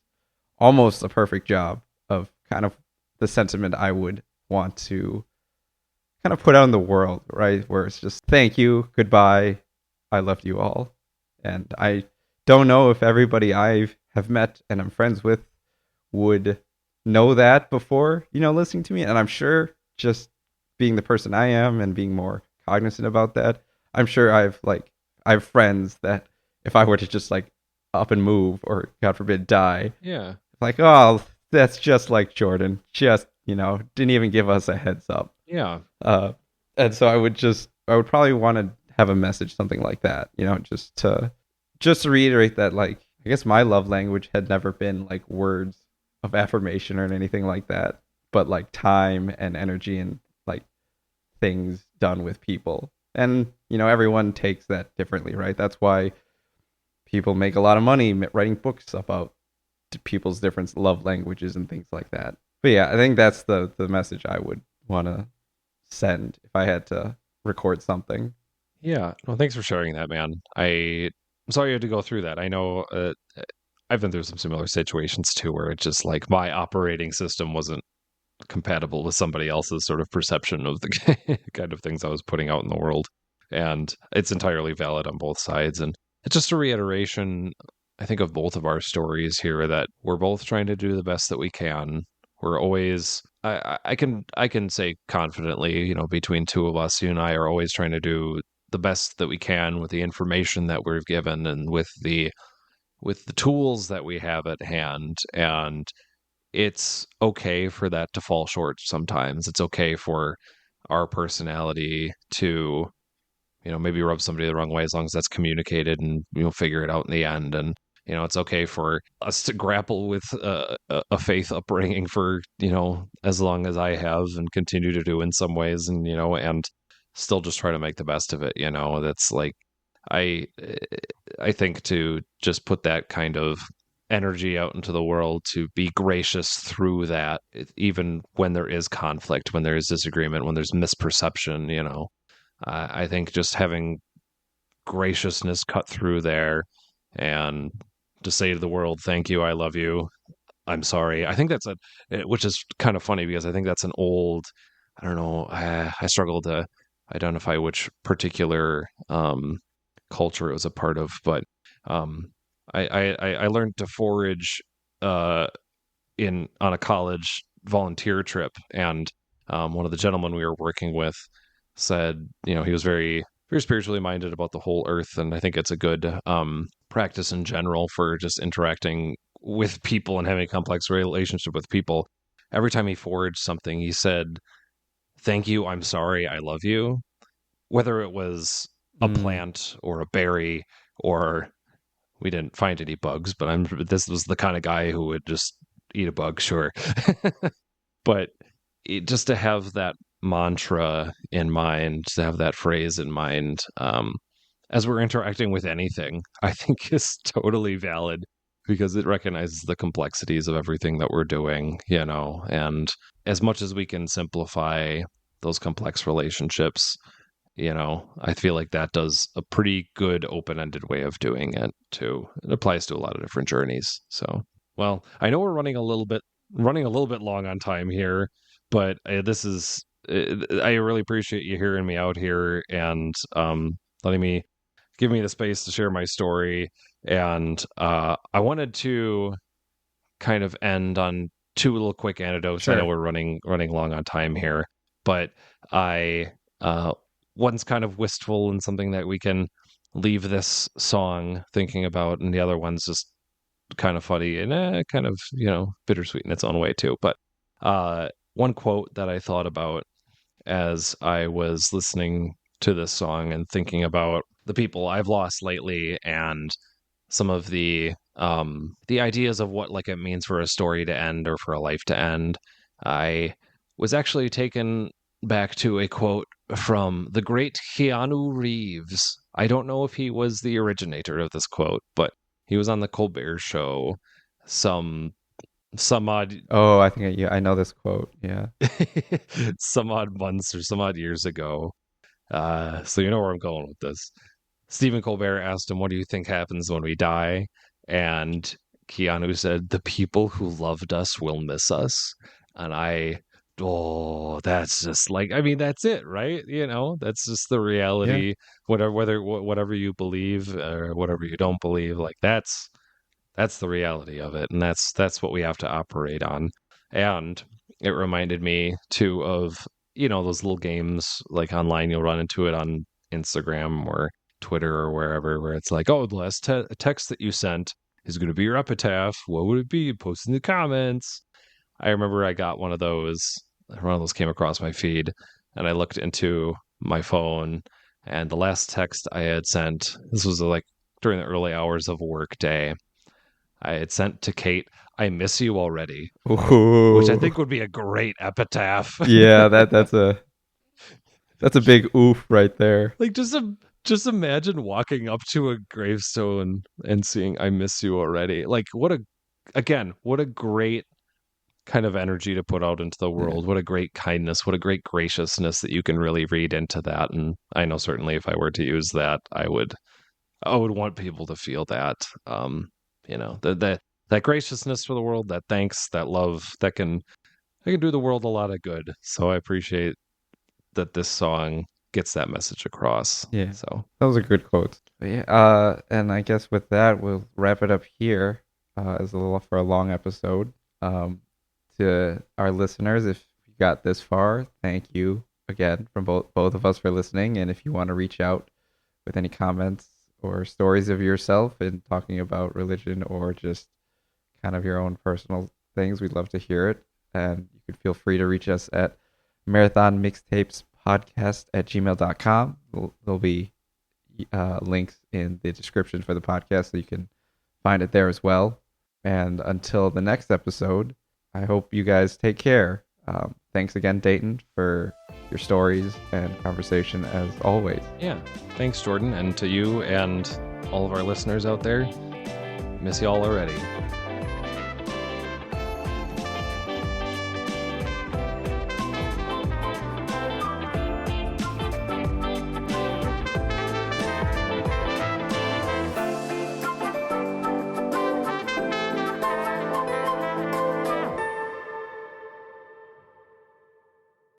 almost a perfect job of kind of the sentiment I would want to kind of put out in the world, right? Where it's just thank you, goodbye, I loved you all. And I don't know if everybody I have met and I'm friends with would know that before, you know, listening to me. And I'm sure just being the person I am and being more cognizant about that, I'm sure I have friends that if I were to just like up and move or God forbid die, Yeah. like, oh, that's just like Jordan. Just, you know, didn't even give us a heads up. Yeah. Uh, and so I would probably want to have a message, something like that, you know, just to reiterate that, like, I guess my love language had never been like words of affirmation or anything like that, but like time and energy and like things done with people. And, you know, everyone takes that differently, right? That's why people make a lot of money writing books about people's different love languages and things like that. But yeah, I think that's the message I would want to send if I had to record something. Yeah. Well, thanks for sharing that, man. I'm sorry you had to go through that. I know I've been through some similar situations too, where it's just like my operating system wasn't compatible with somebody else's sort of perception of the kind of things I was putting out in the world. And it's entirely valid on both sides. And it's just a reiteration, I think, of both of our stories here that we're both trying to do the best that we can. We're always I can say confidently, you know, between two of us, you and I are always trying to do the best that we can with the information that we're given and with the tools that we have at hand. And it's okay for that to fall short sometimes. It's okay for our personality to, you know, maybe rub somebody the wrong way, as long as that's communicated and, you know, figure it out in the end. And, you know, it's okay for us to grapple with a faith upbringing for, you know, as long as I have and continue to do in some ways, and, you know, and still just try to make the best of it. You know, that's like, I, I think to just put that kind of energy out into the world, to be gracious through that, even when there is conflict, when there is disagreement, when there's misperception, you know, I think just having graciousness cut through there and to say to the world, thank you, I love you, I'm sorry. I think that's which is kind of funny because I think that's an old, I don't know, I struggle to identify which particular culture it was a part of, but um, I learned to forage uh, in on a college volunteer trip, and one of the gentlemen we were working with said, you know, he was very spiritually minded about the whole earth, and I think it's a good practice in general for just interacting with people and having a complex relationship with people. Every time he foraged something, he said, "Thank you, I'm sorry, I love you." Whether it was a Mm. plant or a berry, or we didn't find any bugs, but this was the kind of guy who would just eat a bug, sure. But just to have that mantra in mind, to have that phrase in mind, as we're interacting with anything, I think is totally valid. because it recognizes the complexities of everything that we're doing, and as much as we can simplify those complex relationships, I feel like that does a pretty good open-ended way of doing it too. It applies to a lot of different journeys. So, well, I know we're running a little bit long on time here, but I really appreciate you hearing me out here and give me the space to share my story. And I wanted to kind of end on two little quick anecdotes. I know Sure. we're running long on time here, but I one's kind of wistful and something that we can leave this song thinking about, and the other one's just kind of funny and kind of bittersweet in its own way too. But one quote that I thought about as I was listening to this song and thinking about the people I've lost lately and some of the ideas of what like it means for a story to end or for a life to end, I was actually taken back to a quote from the great Keanu Reeves. I don't know if he was the originator of this quote, but he was on the Colbert Show some odd Oh, I think I know this quote. Yeah. some odd months or some odd years ago. So you know where I'm going with this. Stephen Colbert asked him, "What do you think happens when we die?" And Keanu said, "The people who loved us will miss us." And that's just like, I mean, that's it, right? That's just the reality. Whatever you believe or whatever you don't believe, like that's the reality of it, and that's what we have to operate on. And it reminded me too of those little games like online. You'll run into it on Instagram or Twitter or wherever, where it's like, oh, the last text that you sent is going to be your epitaph. What would it be? Post in the comments. I remember I got one of those came across my feed, and I looked into my phone, and the last text I had sent, this was like during the early hours of a work day, I had sent to Kate, "I miss you already," Ooh. which I think would be a great epitaph. Yeah, that's a big oof right there. Like just imagine walking up to a gravestone and seeing "I miss you already." Like what a great kind of energy to put out into the world. Yeah. What a great kindness, what a great graciousness that you can really read into that. And I know certainly if I were to use that, I would want people to feel that. That graciousness for the world, that thanks, that love, that can do the world a lot of good. So I appreciate that this song gets that message across. Yeah. So Those are good quotes. But yeah, and I guess with that we'll wrap it up here. As a long episode. To our listeners, if you got this far, thank you again from both of us for listening. And if you want to reach out with any comments or stories of yourself in talking about religion or just kind of your own personal things, we'd love to hear it. And you could feel free to reach us at marathonmixtapespodcast@gmail.com. There'll be links in the description for the podcast, so you can find it there as well. And until the next episode, I hope you guys take care. Thanks again, Dayton, for your stories and conversation as always. Yeah. Thanks, Jordan. And to you and all of our listeners out there, miss you all already.